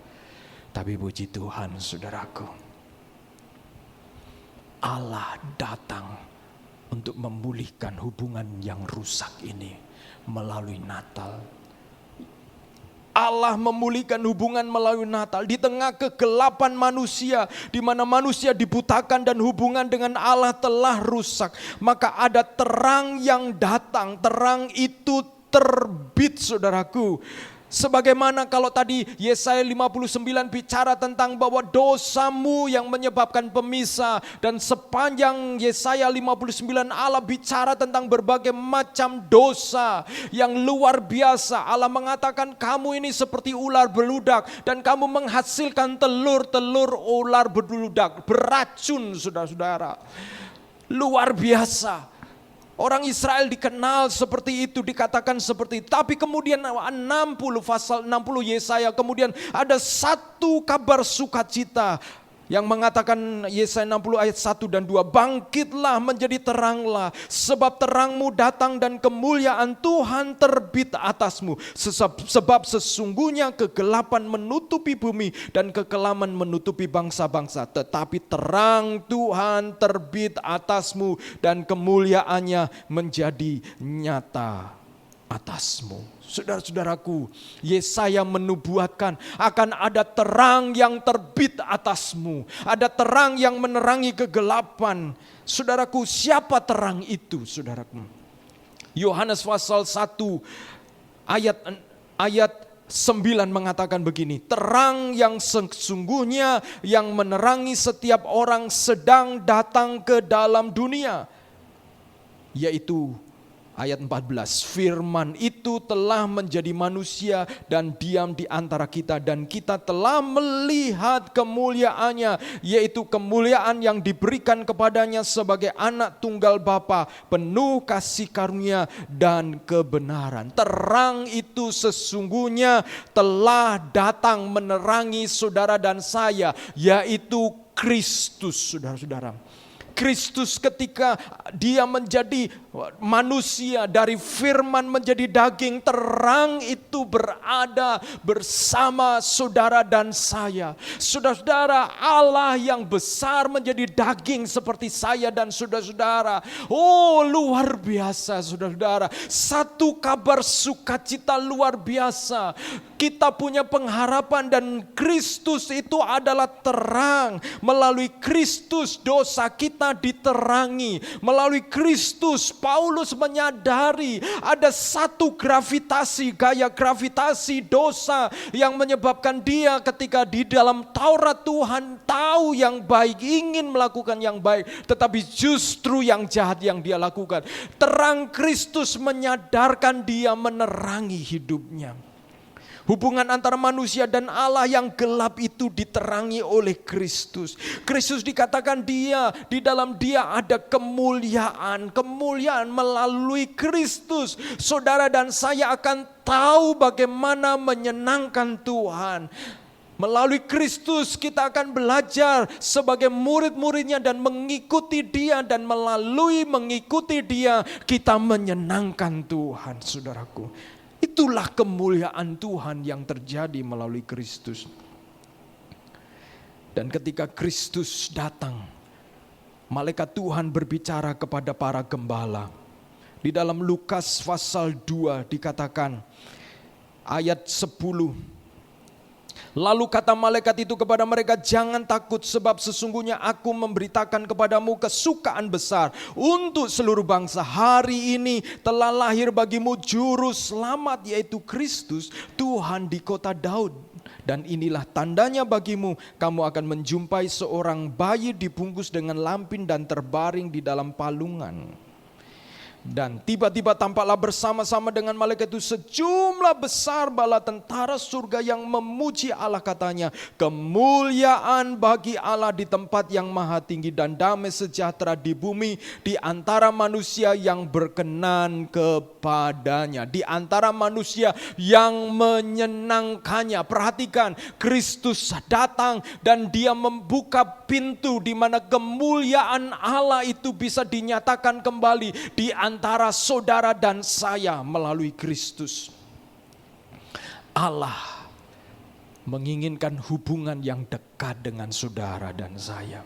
Tapi puji Tuhan, saudaraku, Allah datang untuk memulihkan hubungan yang rusak ini melalui Natal. Allah memulihkan hubungan melalui Natal di tengah kegelapan manusia, di mana manusia dibutakan dan hubungan dengan Allah telah rusak. Maka ada terang yang datang, terang itu terbit, saudaraku. Sebagaimana kalau tadi Yesaya 59 bicara tentang bahwa dosamu yang menyebabkan pemisah, dan sepanjang Yesaya 59 Allah bicara tentang berbagai macam dosa yang luar biasa. Allah mengatakan kamu ini seperti ular beludak dan kamu menghasilkan telur-telur ular beludak beracun, saudara-saudara. Luar biasa. Orang Israel dikenal seperti itu, dikatakan seperti itu. Tapi kemudian pasal 60 Yesaya, kemudian ada satu kabar sukacita yang mengatakan Yesaya 60 ayat 1 dan 2. Bangkitlah menjadi teranglah, sebab terangmu datang dan kemuliaan Tuhan terbit atasmu. Sebab sesungguhnya kegelapan menutupi bumi dan kekelaman menutupi bangsa-bangsa. Tetapi terang Tuhan terbit atasmu dan kemuliaannya menjadi nyata atasmu. Saudara-saudaraku, Yesaya menubuatkan akan ada terang yang terbit atasmu. Ada terang yang menerangi kegelapan. Saudaraku, siapa terang itu, saudaraku? Yohanes pasal 1 ayat 9 mengatakan begini. Terang yang sesungguhnya yang menerangi setiap orang sedang datang ke dalam dunia. Yaitu ayat 14, firman itu telah menjadi manusia dan diam di antara kita, dan kita telah melihat kemuliaannya, yaitu kemuliaan yang diberikan kepadanya sebagai anak tunggal Bapa, penuh kasih karunia dan kebenaran. Terang itu sesungguhnya telah datang menerangi saudara dan saya, yaitu Kristus, saudara-saudara. Kristus ketika dia menjadi manusia dari firman menjadi daging, terang itu berada bersama saudara dan saya. Saudara-saudara, Allah yang besar menjadi daging seperti saya dan saudara-saudara. Oh, luar biasa saudara-saudara. Satu kabar sukacita luar biasa. Kita punya pengharapan dan Kristus itu adalah terang. Melalui Kristus dosa kita diterangi. Melalui Kristus Paulus menyadari ada satu gravitasi, gaya gravitasi dosa yang menyebabkan dia ketika di dalam Taurat Tuhan tahu yang baik, ingin melakukan yang baik, tetapi justru yang jahat yang dia lakukan. Terang Kristus menyadarkan dia, menerangi hidupnya. Hubungan antara manusia dan Allah yang gelap itu diterangi oleh Kristus. Kristus dikatakan dia, di dalam dia ada kemuliaan. Kemuliaan melalui Kristus. Saudara dan saya akan tahu bagaimana menyenangkan Tuhan. Melalui Kristus kita akan belajar sebagai murid-muridnya dan mengikuti dia. Dan melalui mengikuti dia kita menyenangkan Tuhan, saudaraku. Itulah kemuliaan Tuhan yang terjadi melalui Kristus. Dan ketika Kristus datang, malaikat Tuhan berbicara kepada para gembala. Di dalam Lukas pasal 2 dikatakan ayat 10. Lalu kata malaikat itu kepada mereka, jangan takut sebab sesungguhnya aku memberitakan kepadamu kesukaan besar untuk seluruh bangsa. Hari ini telah lahir bagimu juru selamat, yaitu Kristus Tuhan di kota Daud. Dan inilah tandanya bagimu, kamu akan menjumpai seorang bayi dibungkus dengan lampin dan terbaring di dalam palungan. Dan tiba-tiba tampaklah bersama-sama dengan malaikat itu sejumlah besar bala tentara surga yang memuji Allah, katanya, kemuliaan bagi Allah di tempat yang maha tinggi dan damai sejahtera di bumi di antara manusia yang berkenan kepadanya. Di antara manusia yang menyenangkannya. Perhatikan, Kristus datang dan dia membuka pintu di mana kemuliaan Allah itu bisa dinyatakan kembali di antara saudara dan saya melalui Kristus. Allah menginginkan hubungan yang dekat dengan saudara dan saya.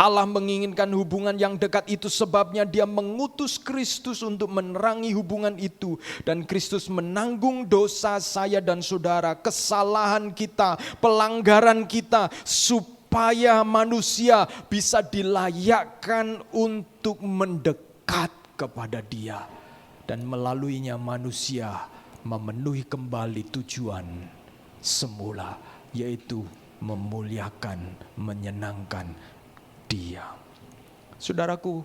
Allah menginginkan hubungan yang dekat itu, sebabnya dia mengutus Kristus untuk menerangi hubungan itu. Dan Kristus menanggung dosa saya dan saudara, kesalahan kita, pelanggaran kita, supaya manusia bisa dilayakkan untuk mendekat kepada dia. Dan melaluinya manusia memenuhi kembali tujuan semula, yaitu memuliakan, menyenangkan dia. Saudaraku,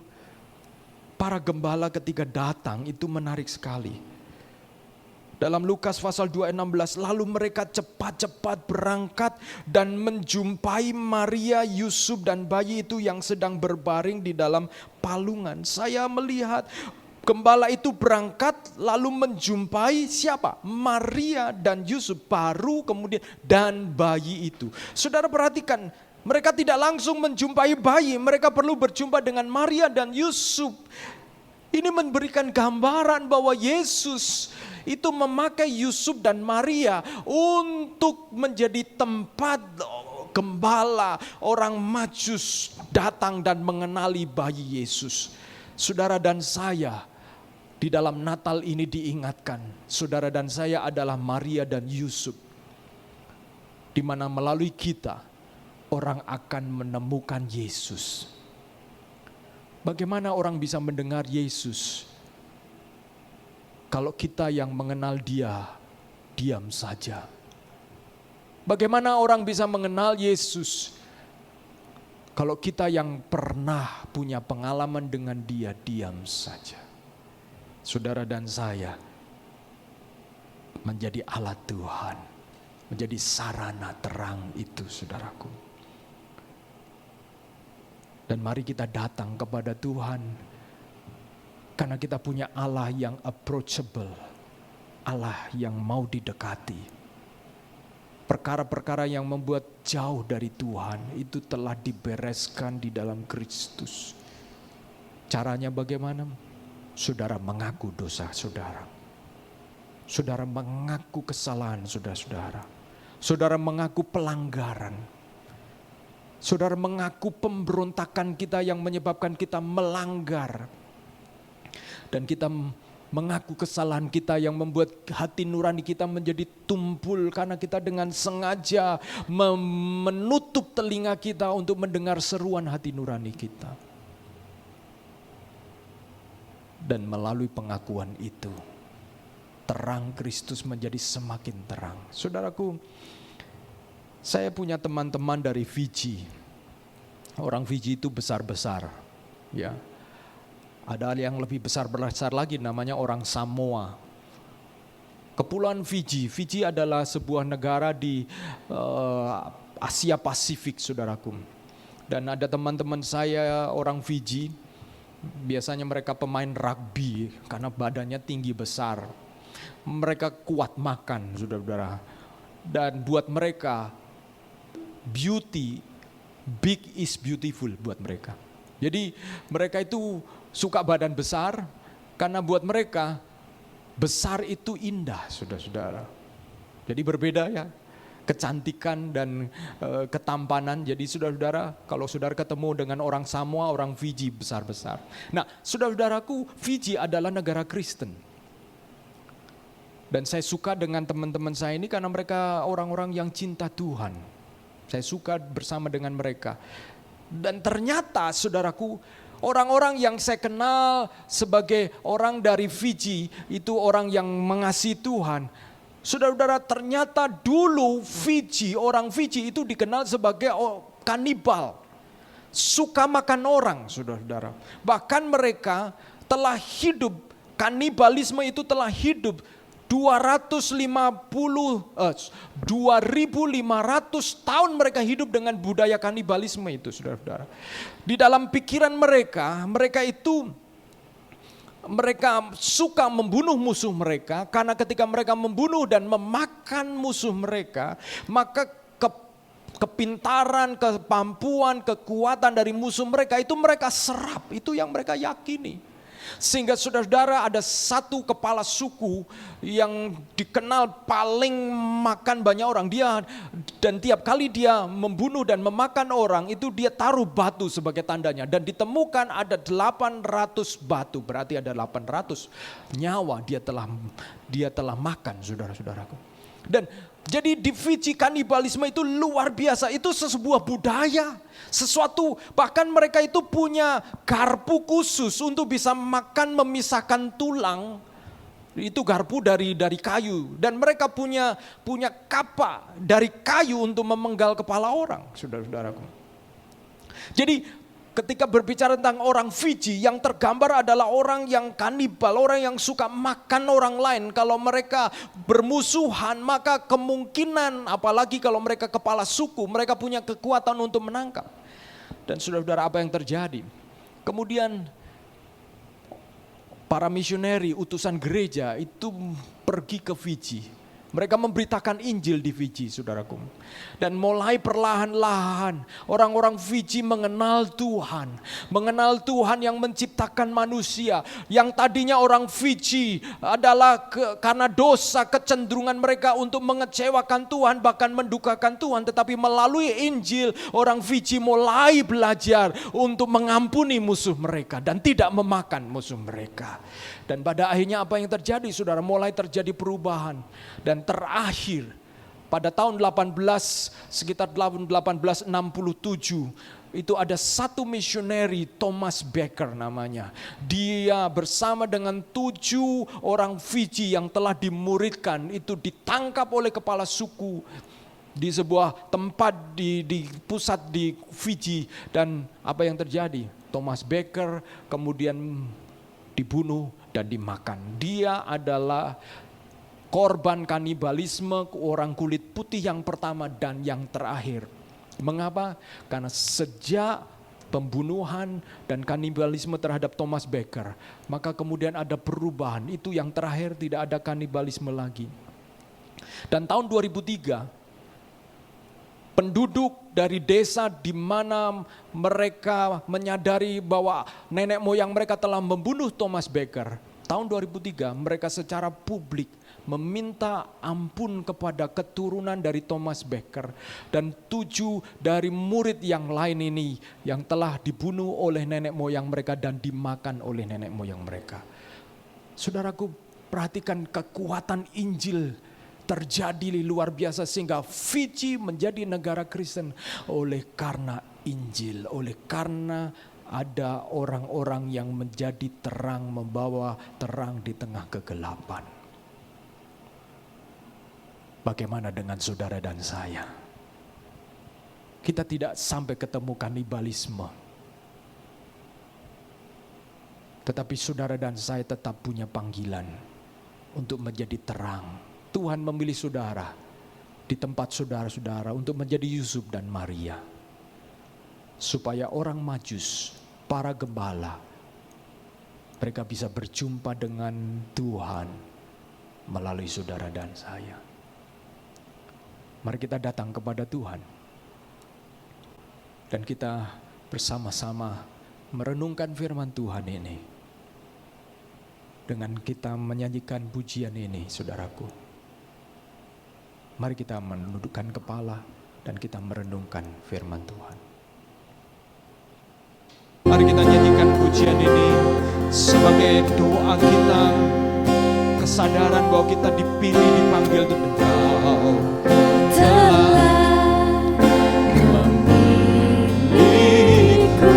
para gembala ketika datang itu menarik sekali. Dalam Lukas pasal 2:16, lalu mereka cepat-cepat berangkat dan menjumpai Maria, Yusuf dan bayi itu yang sedang berbaring di dalam palungan. Saya melihat gembala itu berangkat lalu menjumpai siapa? Maria dan Yusuf, baru kemudian dan bayi itu. Saudara perhatikan, mereka tidak langsung menjumpai bayi, mereka perlu berjumpa dengan Maria dan Yusuf. Ini memberikan gambaran bahwa Yesus itu memakai Yusuf dan Maria untuk menjadi tempat gembala, orang Majus datang dan mengenali bayi Yesus. Saudara dan saya di dalam Natal ini diingatkan, saudara dan saya adalah Maria dan Yusuf, di mana melalui kita orang akan menemukan Yesus. Bagaimana orang bisa mendengar Yesus kalau kita yang mengenal dia diam saja? Bagaimana orang bisa mengenal Yesus kalau kita yang pernah punya pengalaman dengan dia diam saja? Saudara dan saya menjadi alat Tuhan, menjadi sarana terang itu, saudaraku. Dan mari kita datang kepada Tuhan, karena kita punya Allah yang approachable, Allah yang mau didekati. Perkara-perkara yang membuat jauh dari Tuhan itu telah dibereskan di dalam Kristus. Caranya bagaimana? Saudara mengaku dosa saudara. Saudara mengaku kesalahan saudara-saudara. Saudara mengaku pelanggaran. Saudara mengaku pemberontakan kita yang menyebabkan kita melanggar. Dan kita mengaku kesalahan kita yang membuat hati nurani kita menjadi tumpul karena kita dengan sengaja menutup telinga kita untuk mendengar seruan hati nurani kita. Dan melalui pengakuan itu, terang Kristus menjadi semakin terang. Saudaraku, saya punya teman-teman dari Fiji. Orang Fiji itu besar-besar, ya. Ada yang lebih besar lagi namanya orang Samoa. Kepulauan Fiji. Fiji adalah sebuah negara di Asia Pasifik, saudaraku. Dan ada teman-teman saya orang Fiji, biasanya mereka pemain rugby karena badannya tinggi besar. Mereka kuat makan, saudara-saudara. Dan buat mereka, big is beautiful buat mereka. Jadi mereka itu suka badan besar karena buat mereka besar itu indah, saudara-saudara. Jadi berbeda ya, kecantikan dan ketampanan. Jadi saudara-saudara, kalau saudara ketemu dengan orang Samoa, orang Fiji besar-besar. Nah, saudara-saudaraku, Fiji adalah negara Kristen. Dan saya suka dengan teman-teman saya ini karena mereka orang-orang yang cinta Tuhan. Saya suka bersama dengan mereka. Dan ternyata saudaraku, orang-orang yang saya kenal sebagai orang dari Fiji, itu orang yang mengasihi Tuhan. Saudara-saudara, ternyata dulu orang Fiji itu dikenal sebagai kanibal. Suka makan orang, saudara-saudara. Bahkan mereka telah hidup, kanibalisme itu telah hidup 2.500 tahun mereka hidup dengan budaya kanibalisme itu, saudara-saudara. Di dalam pikiran mereka suka membunuh musuh mereka, karena ketika mereka membunuh dan memakan musuh mereka, maka kepintaran, kemampuan, kekuatan dari musuh mereka itu mereka serap, itu yang mereka yakini. Sehingga saudara-saudara, ada satu kepala suku yang dikenal paling makan banyak orang. Dan tiap kali dia membunuh dan memakan orang, itu dia taruh batu sebagai tandanya. Dan ditemukan ada 800 batu, berarti ada 800 nyawa dia telah makan, saudara-saudaraku. Dan jadi di Fiji kanibalisme itu luar biasa, itu sebuah budaya, sesuatu, bahkan mereka itu punya garpu khusus untuk bisa makan memisahkan tulang, itu garpu dari kayu, dan mereka punya kapa dari kayu untuk memenggal kepala orang, saudara-saudaraku. Jadi ketika berbicara tentang orang Fiji, yang tergambar adalah orang yang kanibal, orang yang suka makan orang lain. Kalau mereka bermusuhan, maka kemungkinan, apalagi kalau mereka kepala suku, mereka punya kekuatan untuk menangkap. Dan saudara-saudara, apa yang terjadi? Kemudian para misioneri, utusan gereja itu pergi ke Fiji. Mereka memberitakan Injil di Fiji, saudaraku. Dan mulai perlahan-lahan orang-orang Fiji mengenal Tuhan. Mengenal Tuhan yang menciptakan manusia. Yang tadinya orang Fiji adalah karena dosa, kecenderungan mereka untuk mengecewakan Tuhan, bahkan mendukakan Tuhan. Tetapi melalui Injil, orang Fiji mulai belajar untuk mengampuni musuh mereka dan tidak memakan musuh mereka. Dan pada akhirnya apa yang terjadi, saudara? Mulai terjadi perubahan. Dan terakhir pada tahun sekitar 1867 itu ada satu misioneri, Thomas Baker namanya. Dia bersama dengan 7 orang Fiji yang telah dimuridkan itu ditangkap oleh kepala suku di sebuah tempat di pusat di Fiji. Dan apa yang terjadi? Thomas Baker kemudian dibunuh dan dimakan. Dia adalah korban kanibalisme orang kulit putih yang pertama dan yang terakhir. Mengapa? Karena sejak pembunuhan dan kanibalisme terhadap Thomas Baker, maka kemudian ada perubahan. Itu yang terakhir, tidak ada kanibalisme lagi. Dan tahun 2003 penduduk dari desa di mana mereka menyadari bahwa nenek moyang mereka telah membunuh Thomas Becker. Tahun 2003 mereka secara publik meminta ampun kepada keturunan dari Thomas Becker dan 7 dari murid yang lain ini yang telah dibunuh oleh nenek moyang mereka dan dimakan oleh nenek moyang mereka. Saudaraku, perhatikan kekuatan Injil terjadi luar biasa sehingga Fiji menjadi negara Kristen oleh karena Injil, oleh karena ada orang-orang yang menjadi terang, membawa terang di tengah kegelapan. Bagaimana dengan saudara dan saya? Kita tidak sampai ketemu kanibalisme. Tetapi saudara dan saya tetap punya panggilan untuk menjadi terang. Tuhan memilih saudara di tempat saudara-saudara untuk menjadi Yusuf dan Maria. Supaya orang Majus, para gembala, mereka bisa berjumpa dengan Tuhan melalui saudara dan saya. Mari kita datang kepada Tuhan. Dan kita bersama-sama merenungkan firman Tuhan ini. Dengan kita menyanyikan pujian ini, saudaraku. Mari kita menundukkan kepala dan kita merenungkan firman Tuhan. Mari kita nyanyikan pujian ini sebagai doa kita, kesadaran bahwa kita dipilih, dipanggil untuk Engkau telah memilihku.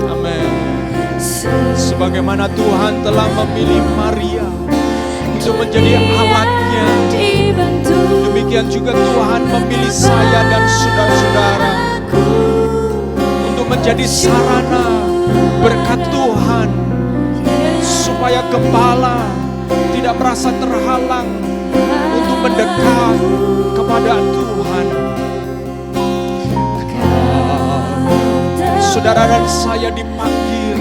Amin. Sebagaimana Tuhan telah memilih Maria untuk menjadi alatnya, demikian juga Tuhan memilih saya dan saudara-saudara untuk menjadi sarana berkat Tuhan, supaya gembala tidak merasa terhalang untuk mendekat kepada Tuhan. Saudara dan saya dipanggil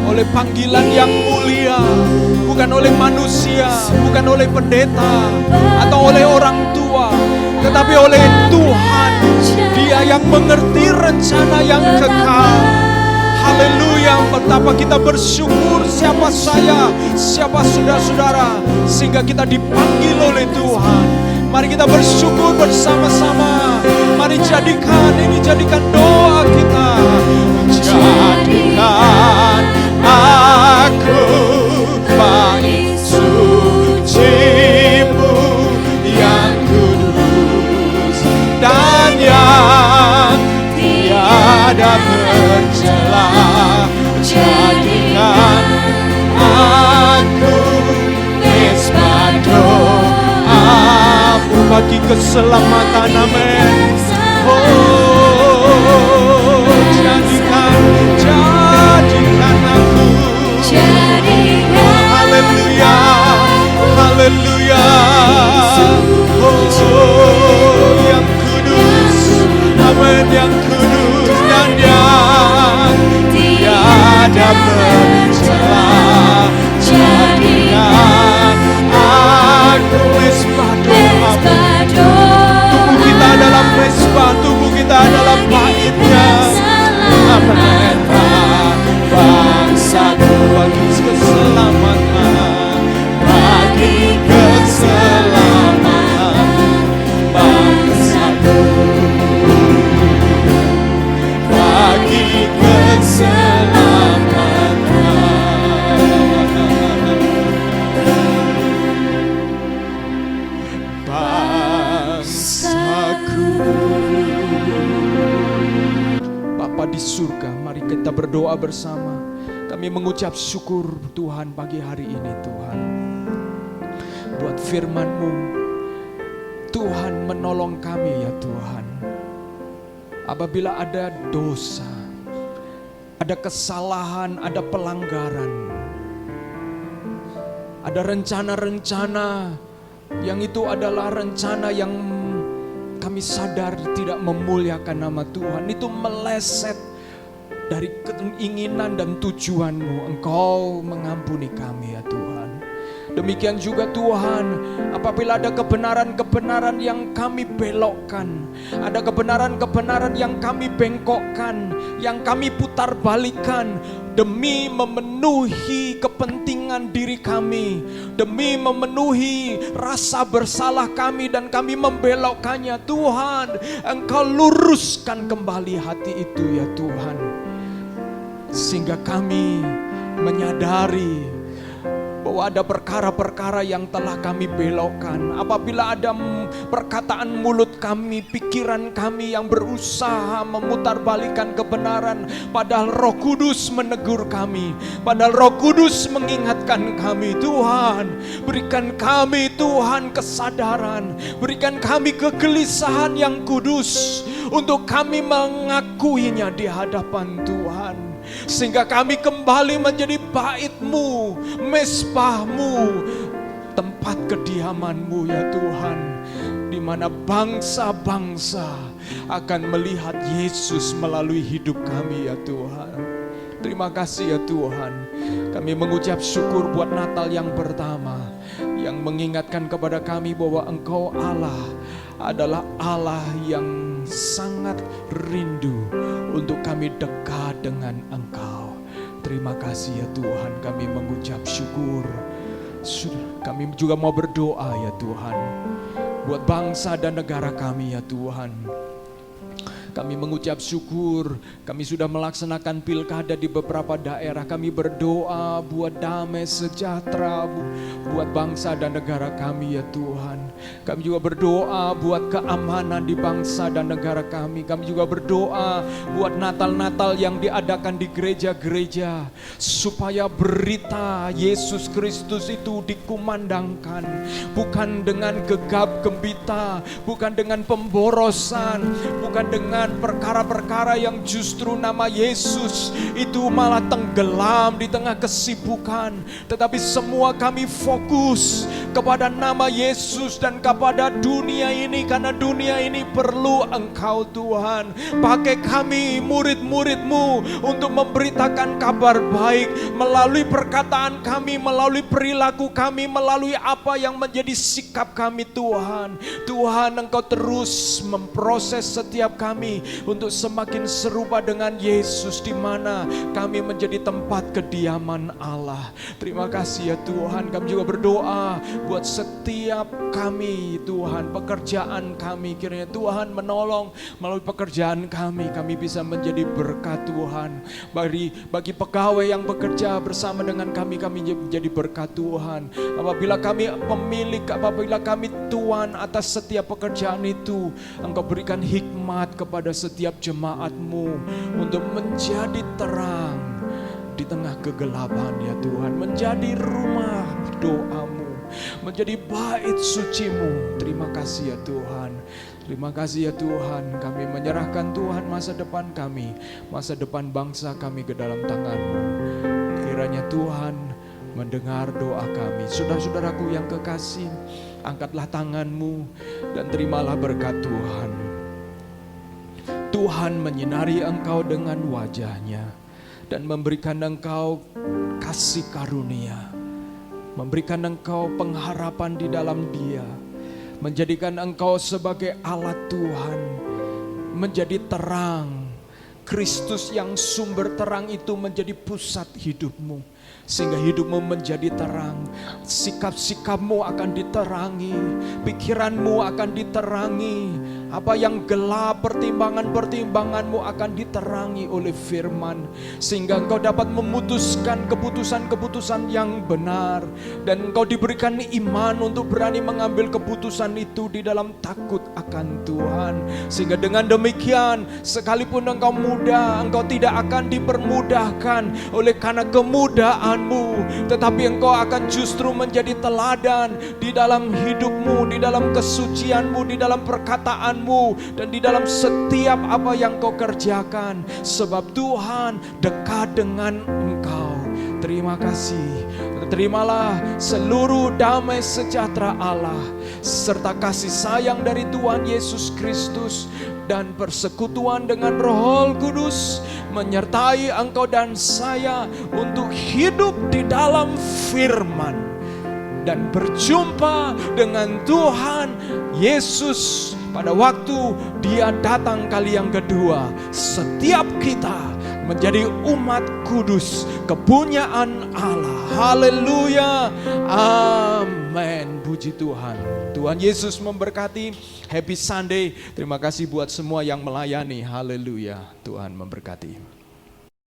oleh panggilan yang mulia, bukan oleh manusia, bukan oleh pendeta atau oleh orang tua, tetapi oleh Tuhan. Dia yang mengerti rencana yang kekal. Haleluya, betapa kita bersyukur siapa saya, siapa saudara-saudara, sehingga kita dipanggil oleh Tuhan. Mari kita bersyukur bersama-sama. Mari jadikan doa kita. Jadikan aku bait suci-Mu yang kudus dan yang tiada tercela. Jadikan aku mezbah doa-Mu bagi keselamatan. Amin. Oh, jadikan aku. Haleluya, haleluya. Oh, yang kudus, amin, yang kudus dan yang tiada tercela. Jadikan aku mezbah doa-Mu. Tubuh kita adalah mezbah, tubuh kita adalah bait-Nya. Amin. Bangsaku bagi keselamatan, bagi keselamatan bangsaku, bagi keselamatan bangsaku. Bapa di surga, mari kita berdoa bersama. Kami mengucap syukur Tuhan pagi hari ini, Tuhan, buat firman-Mu. Tuhan menolong kami ya Tuhan. Apabila ada dosa, ada kesalahan, ada pelanggaran, ada rencana-rencana yang itu adalah rencana yang kami sadar tidak memuliakan nama Tuhan, itu meleset dari keinginan dan tujuan-Mu. Engkau mengampuni kami ya Tuhan. Demikian juga Tuhan, apabila ada kebenaran-kebenaran yang kami belokkan, ada kebenaran-kebenaran yang kami bengkokkan, yang kami putar balikan, demi memenuhi kepentingan diri kami, demi memenuhi rasa bersalah kami dan kami membelokkannya, Tuhan, Engkau luruskan kembali hati itu ya Tuhan. Sehingga kami menyadari bahwa ada perkara-perkara yang telah kami belokkan. Apabila ada perkataan mulut kami, pikiran kami yang berusaha memutarbalikkan kebenaran, padahal Roh Kudus menegur kami, padahal Roh Kudus mengingatkan kami, Tuhan, berikan kami Tuhan kesadaran, berikan kami kegelisahan yang kudus untuk kami mengakuinya di hadapan Tuhan. Sehingga kami kembali menjadi bait-Mu, mesbah-Mu, tempat kediaman-Mu ya Tuhan, di mana bangsa-bangsa akan melihat Yesus melalui hidup kami ya Tuhan. Terima kasih ya Tuhan. Kami mengucap syukur buat Natal yang pertama, yang mengingatkan kepada kami bahwa Engkau Allah adalah Allah yang sangat rindu untuk kami dekat dengan Engkau. Terima kasih ya Tuhan, kami mengucap syukur. Kami juga mau berdoa ya Tuhan, buat bangsa dan negara kami ya Tuhan. Kami mengucap syukur, kami sudah melaksanakan pilkada di beberapa daerah. Kami berdoa buat damai sejahtera buat bangsa dan negara kami ya Tuhan. Kami juga berdoa buat keamanan di bangsa dan negara kami. Kami juga berdoa buat Natal-Natal yang diadakan di gereja-gereja, supaya berita Yesus Kristus itu dikumandangkan, bukan dengan gegap gempita, bukan dengan pemborosan, bukan dengan perkara-perkara yang justru nama Yesus itu malah tenggelam di tengah kesibukan. Tetapi semua kami fokus kepada nama Yesus dan kepada dunia ini, karena dunia ini perlu Engkau Tuhan. Pakai kami murid-murid-Mu untuk memberitakan kabar baik melalui perkataan kami, melalui perilaku kami, melalui apa yang menjadi sikap kami Tuhan. Tuhan, Engkau terus memproses setiap kami untuk semakin serupa dengan Yesus, di mana kami menjadi tempat kediaman Allah. Terima kasih ya Tuhan. Kami juga berdoa buat setiap kami Tuhan, pekerjaan kami, kiranya Tuhan menolong melalui pekerjaan kami bisa menjadi berkat Tuhan. Bagi pegawai yang bekerja bersama dengan kami menjadi berkat Tuhan. Apabila kami pemilik, apabila kami tuan atas setiap pekerjaan itu, Engkau berikan hikmat kepada setiap jemaat-Mu untuk menjadi terang di tengah kegelapan ya Tuhan, menjadi rumah doa-Mu, menjadi bait suci-Mu. Terima kasih ya Tuhan. Terima kasih ya Tuhan. Kami menyerahkan Tuhan masa depan kami, masa depan bangsa kami ke dalam tangan-Mu. Kiranya Tuhan mendengar doa kami. Saudara-saudaraku yang kekasih, angkatlah tangan-Mu dan terimalah berkat Tuhan. Tuhan menyinari engkau dengan wajah-Nya dan memberikan engkau kasih karunia, memberikan engkau pengharapan di dalam Dia, menjadikan engkau sebagai alat Tuhan, menjadi terang. Kristus yang sumber terang itu menjadi pusat hidupmu, sehingga hidupmu menjadi terang. Sikap-sikapmu akan diterangi, pikiranmu akan diterangi. Apa yang gelap, pertimbangan-pertimbanganmu akan diterangi oleh firman, sehingga engkau dapat memutuskan keputusan-keputusan yang benar, dan engkau diberikan iman untuk berani mengambil keputusan itu di dalam takut akan Tuhan. Sehingga dengan demikian, sekalipun engkau muda, engkau tidak akan dipermudahkan oleh karena kemudaanmu, tetapi engkau akan justru menjadi teladan di dalam hidupmu, di dalam kesucianmu, di dalam perkataanmu, dan di dalam setiap apa yang kau kerjakan, sebab Tuhan dekat dengan engkau. Terima kasih. Terimalah seluruh damai sejahtera Allah serta kasih sayang dari Tuhan Yesus Kristus dan persekutuan dengan Roh Kudus menyertai engkau dan saya untuk hidup di dalam firman dan berjumpa dengan Tuhan Yesus pada waktu Dia datang kali yang kedua. Setiap kita menjadi umat kudus, kepunyaan Allah. Haleluya. Amin. Puji Tuhan. Tuhan Yesus memberkati. Happy Sunday. Terima kasih buat semua yang melayani. Haleluya. Tuhan memberkati.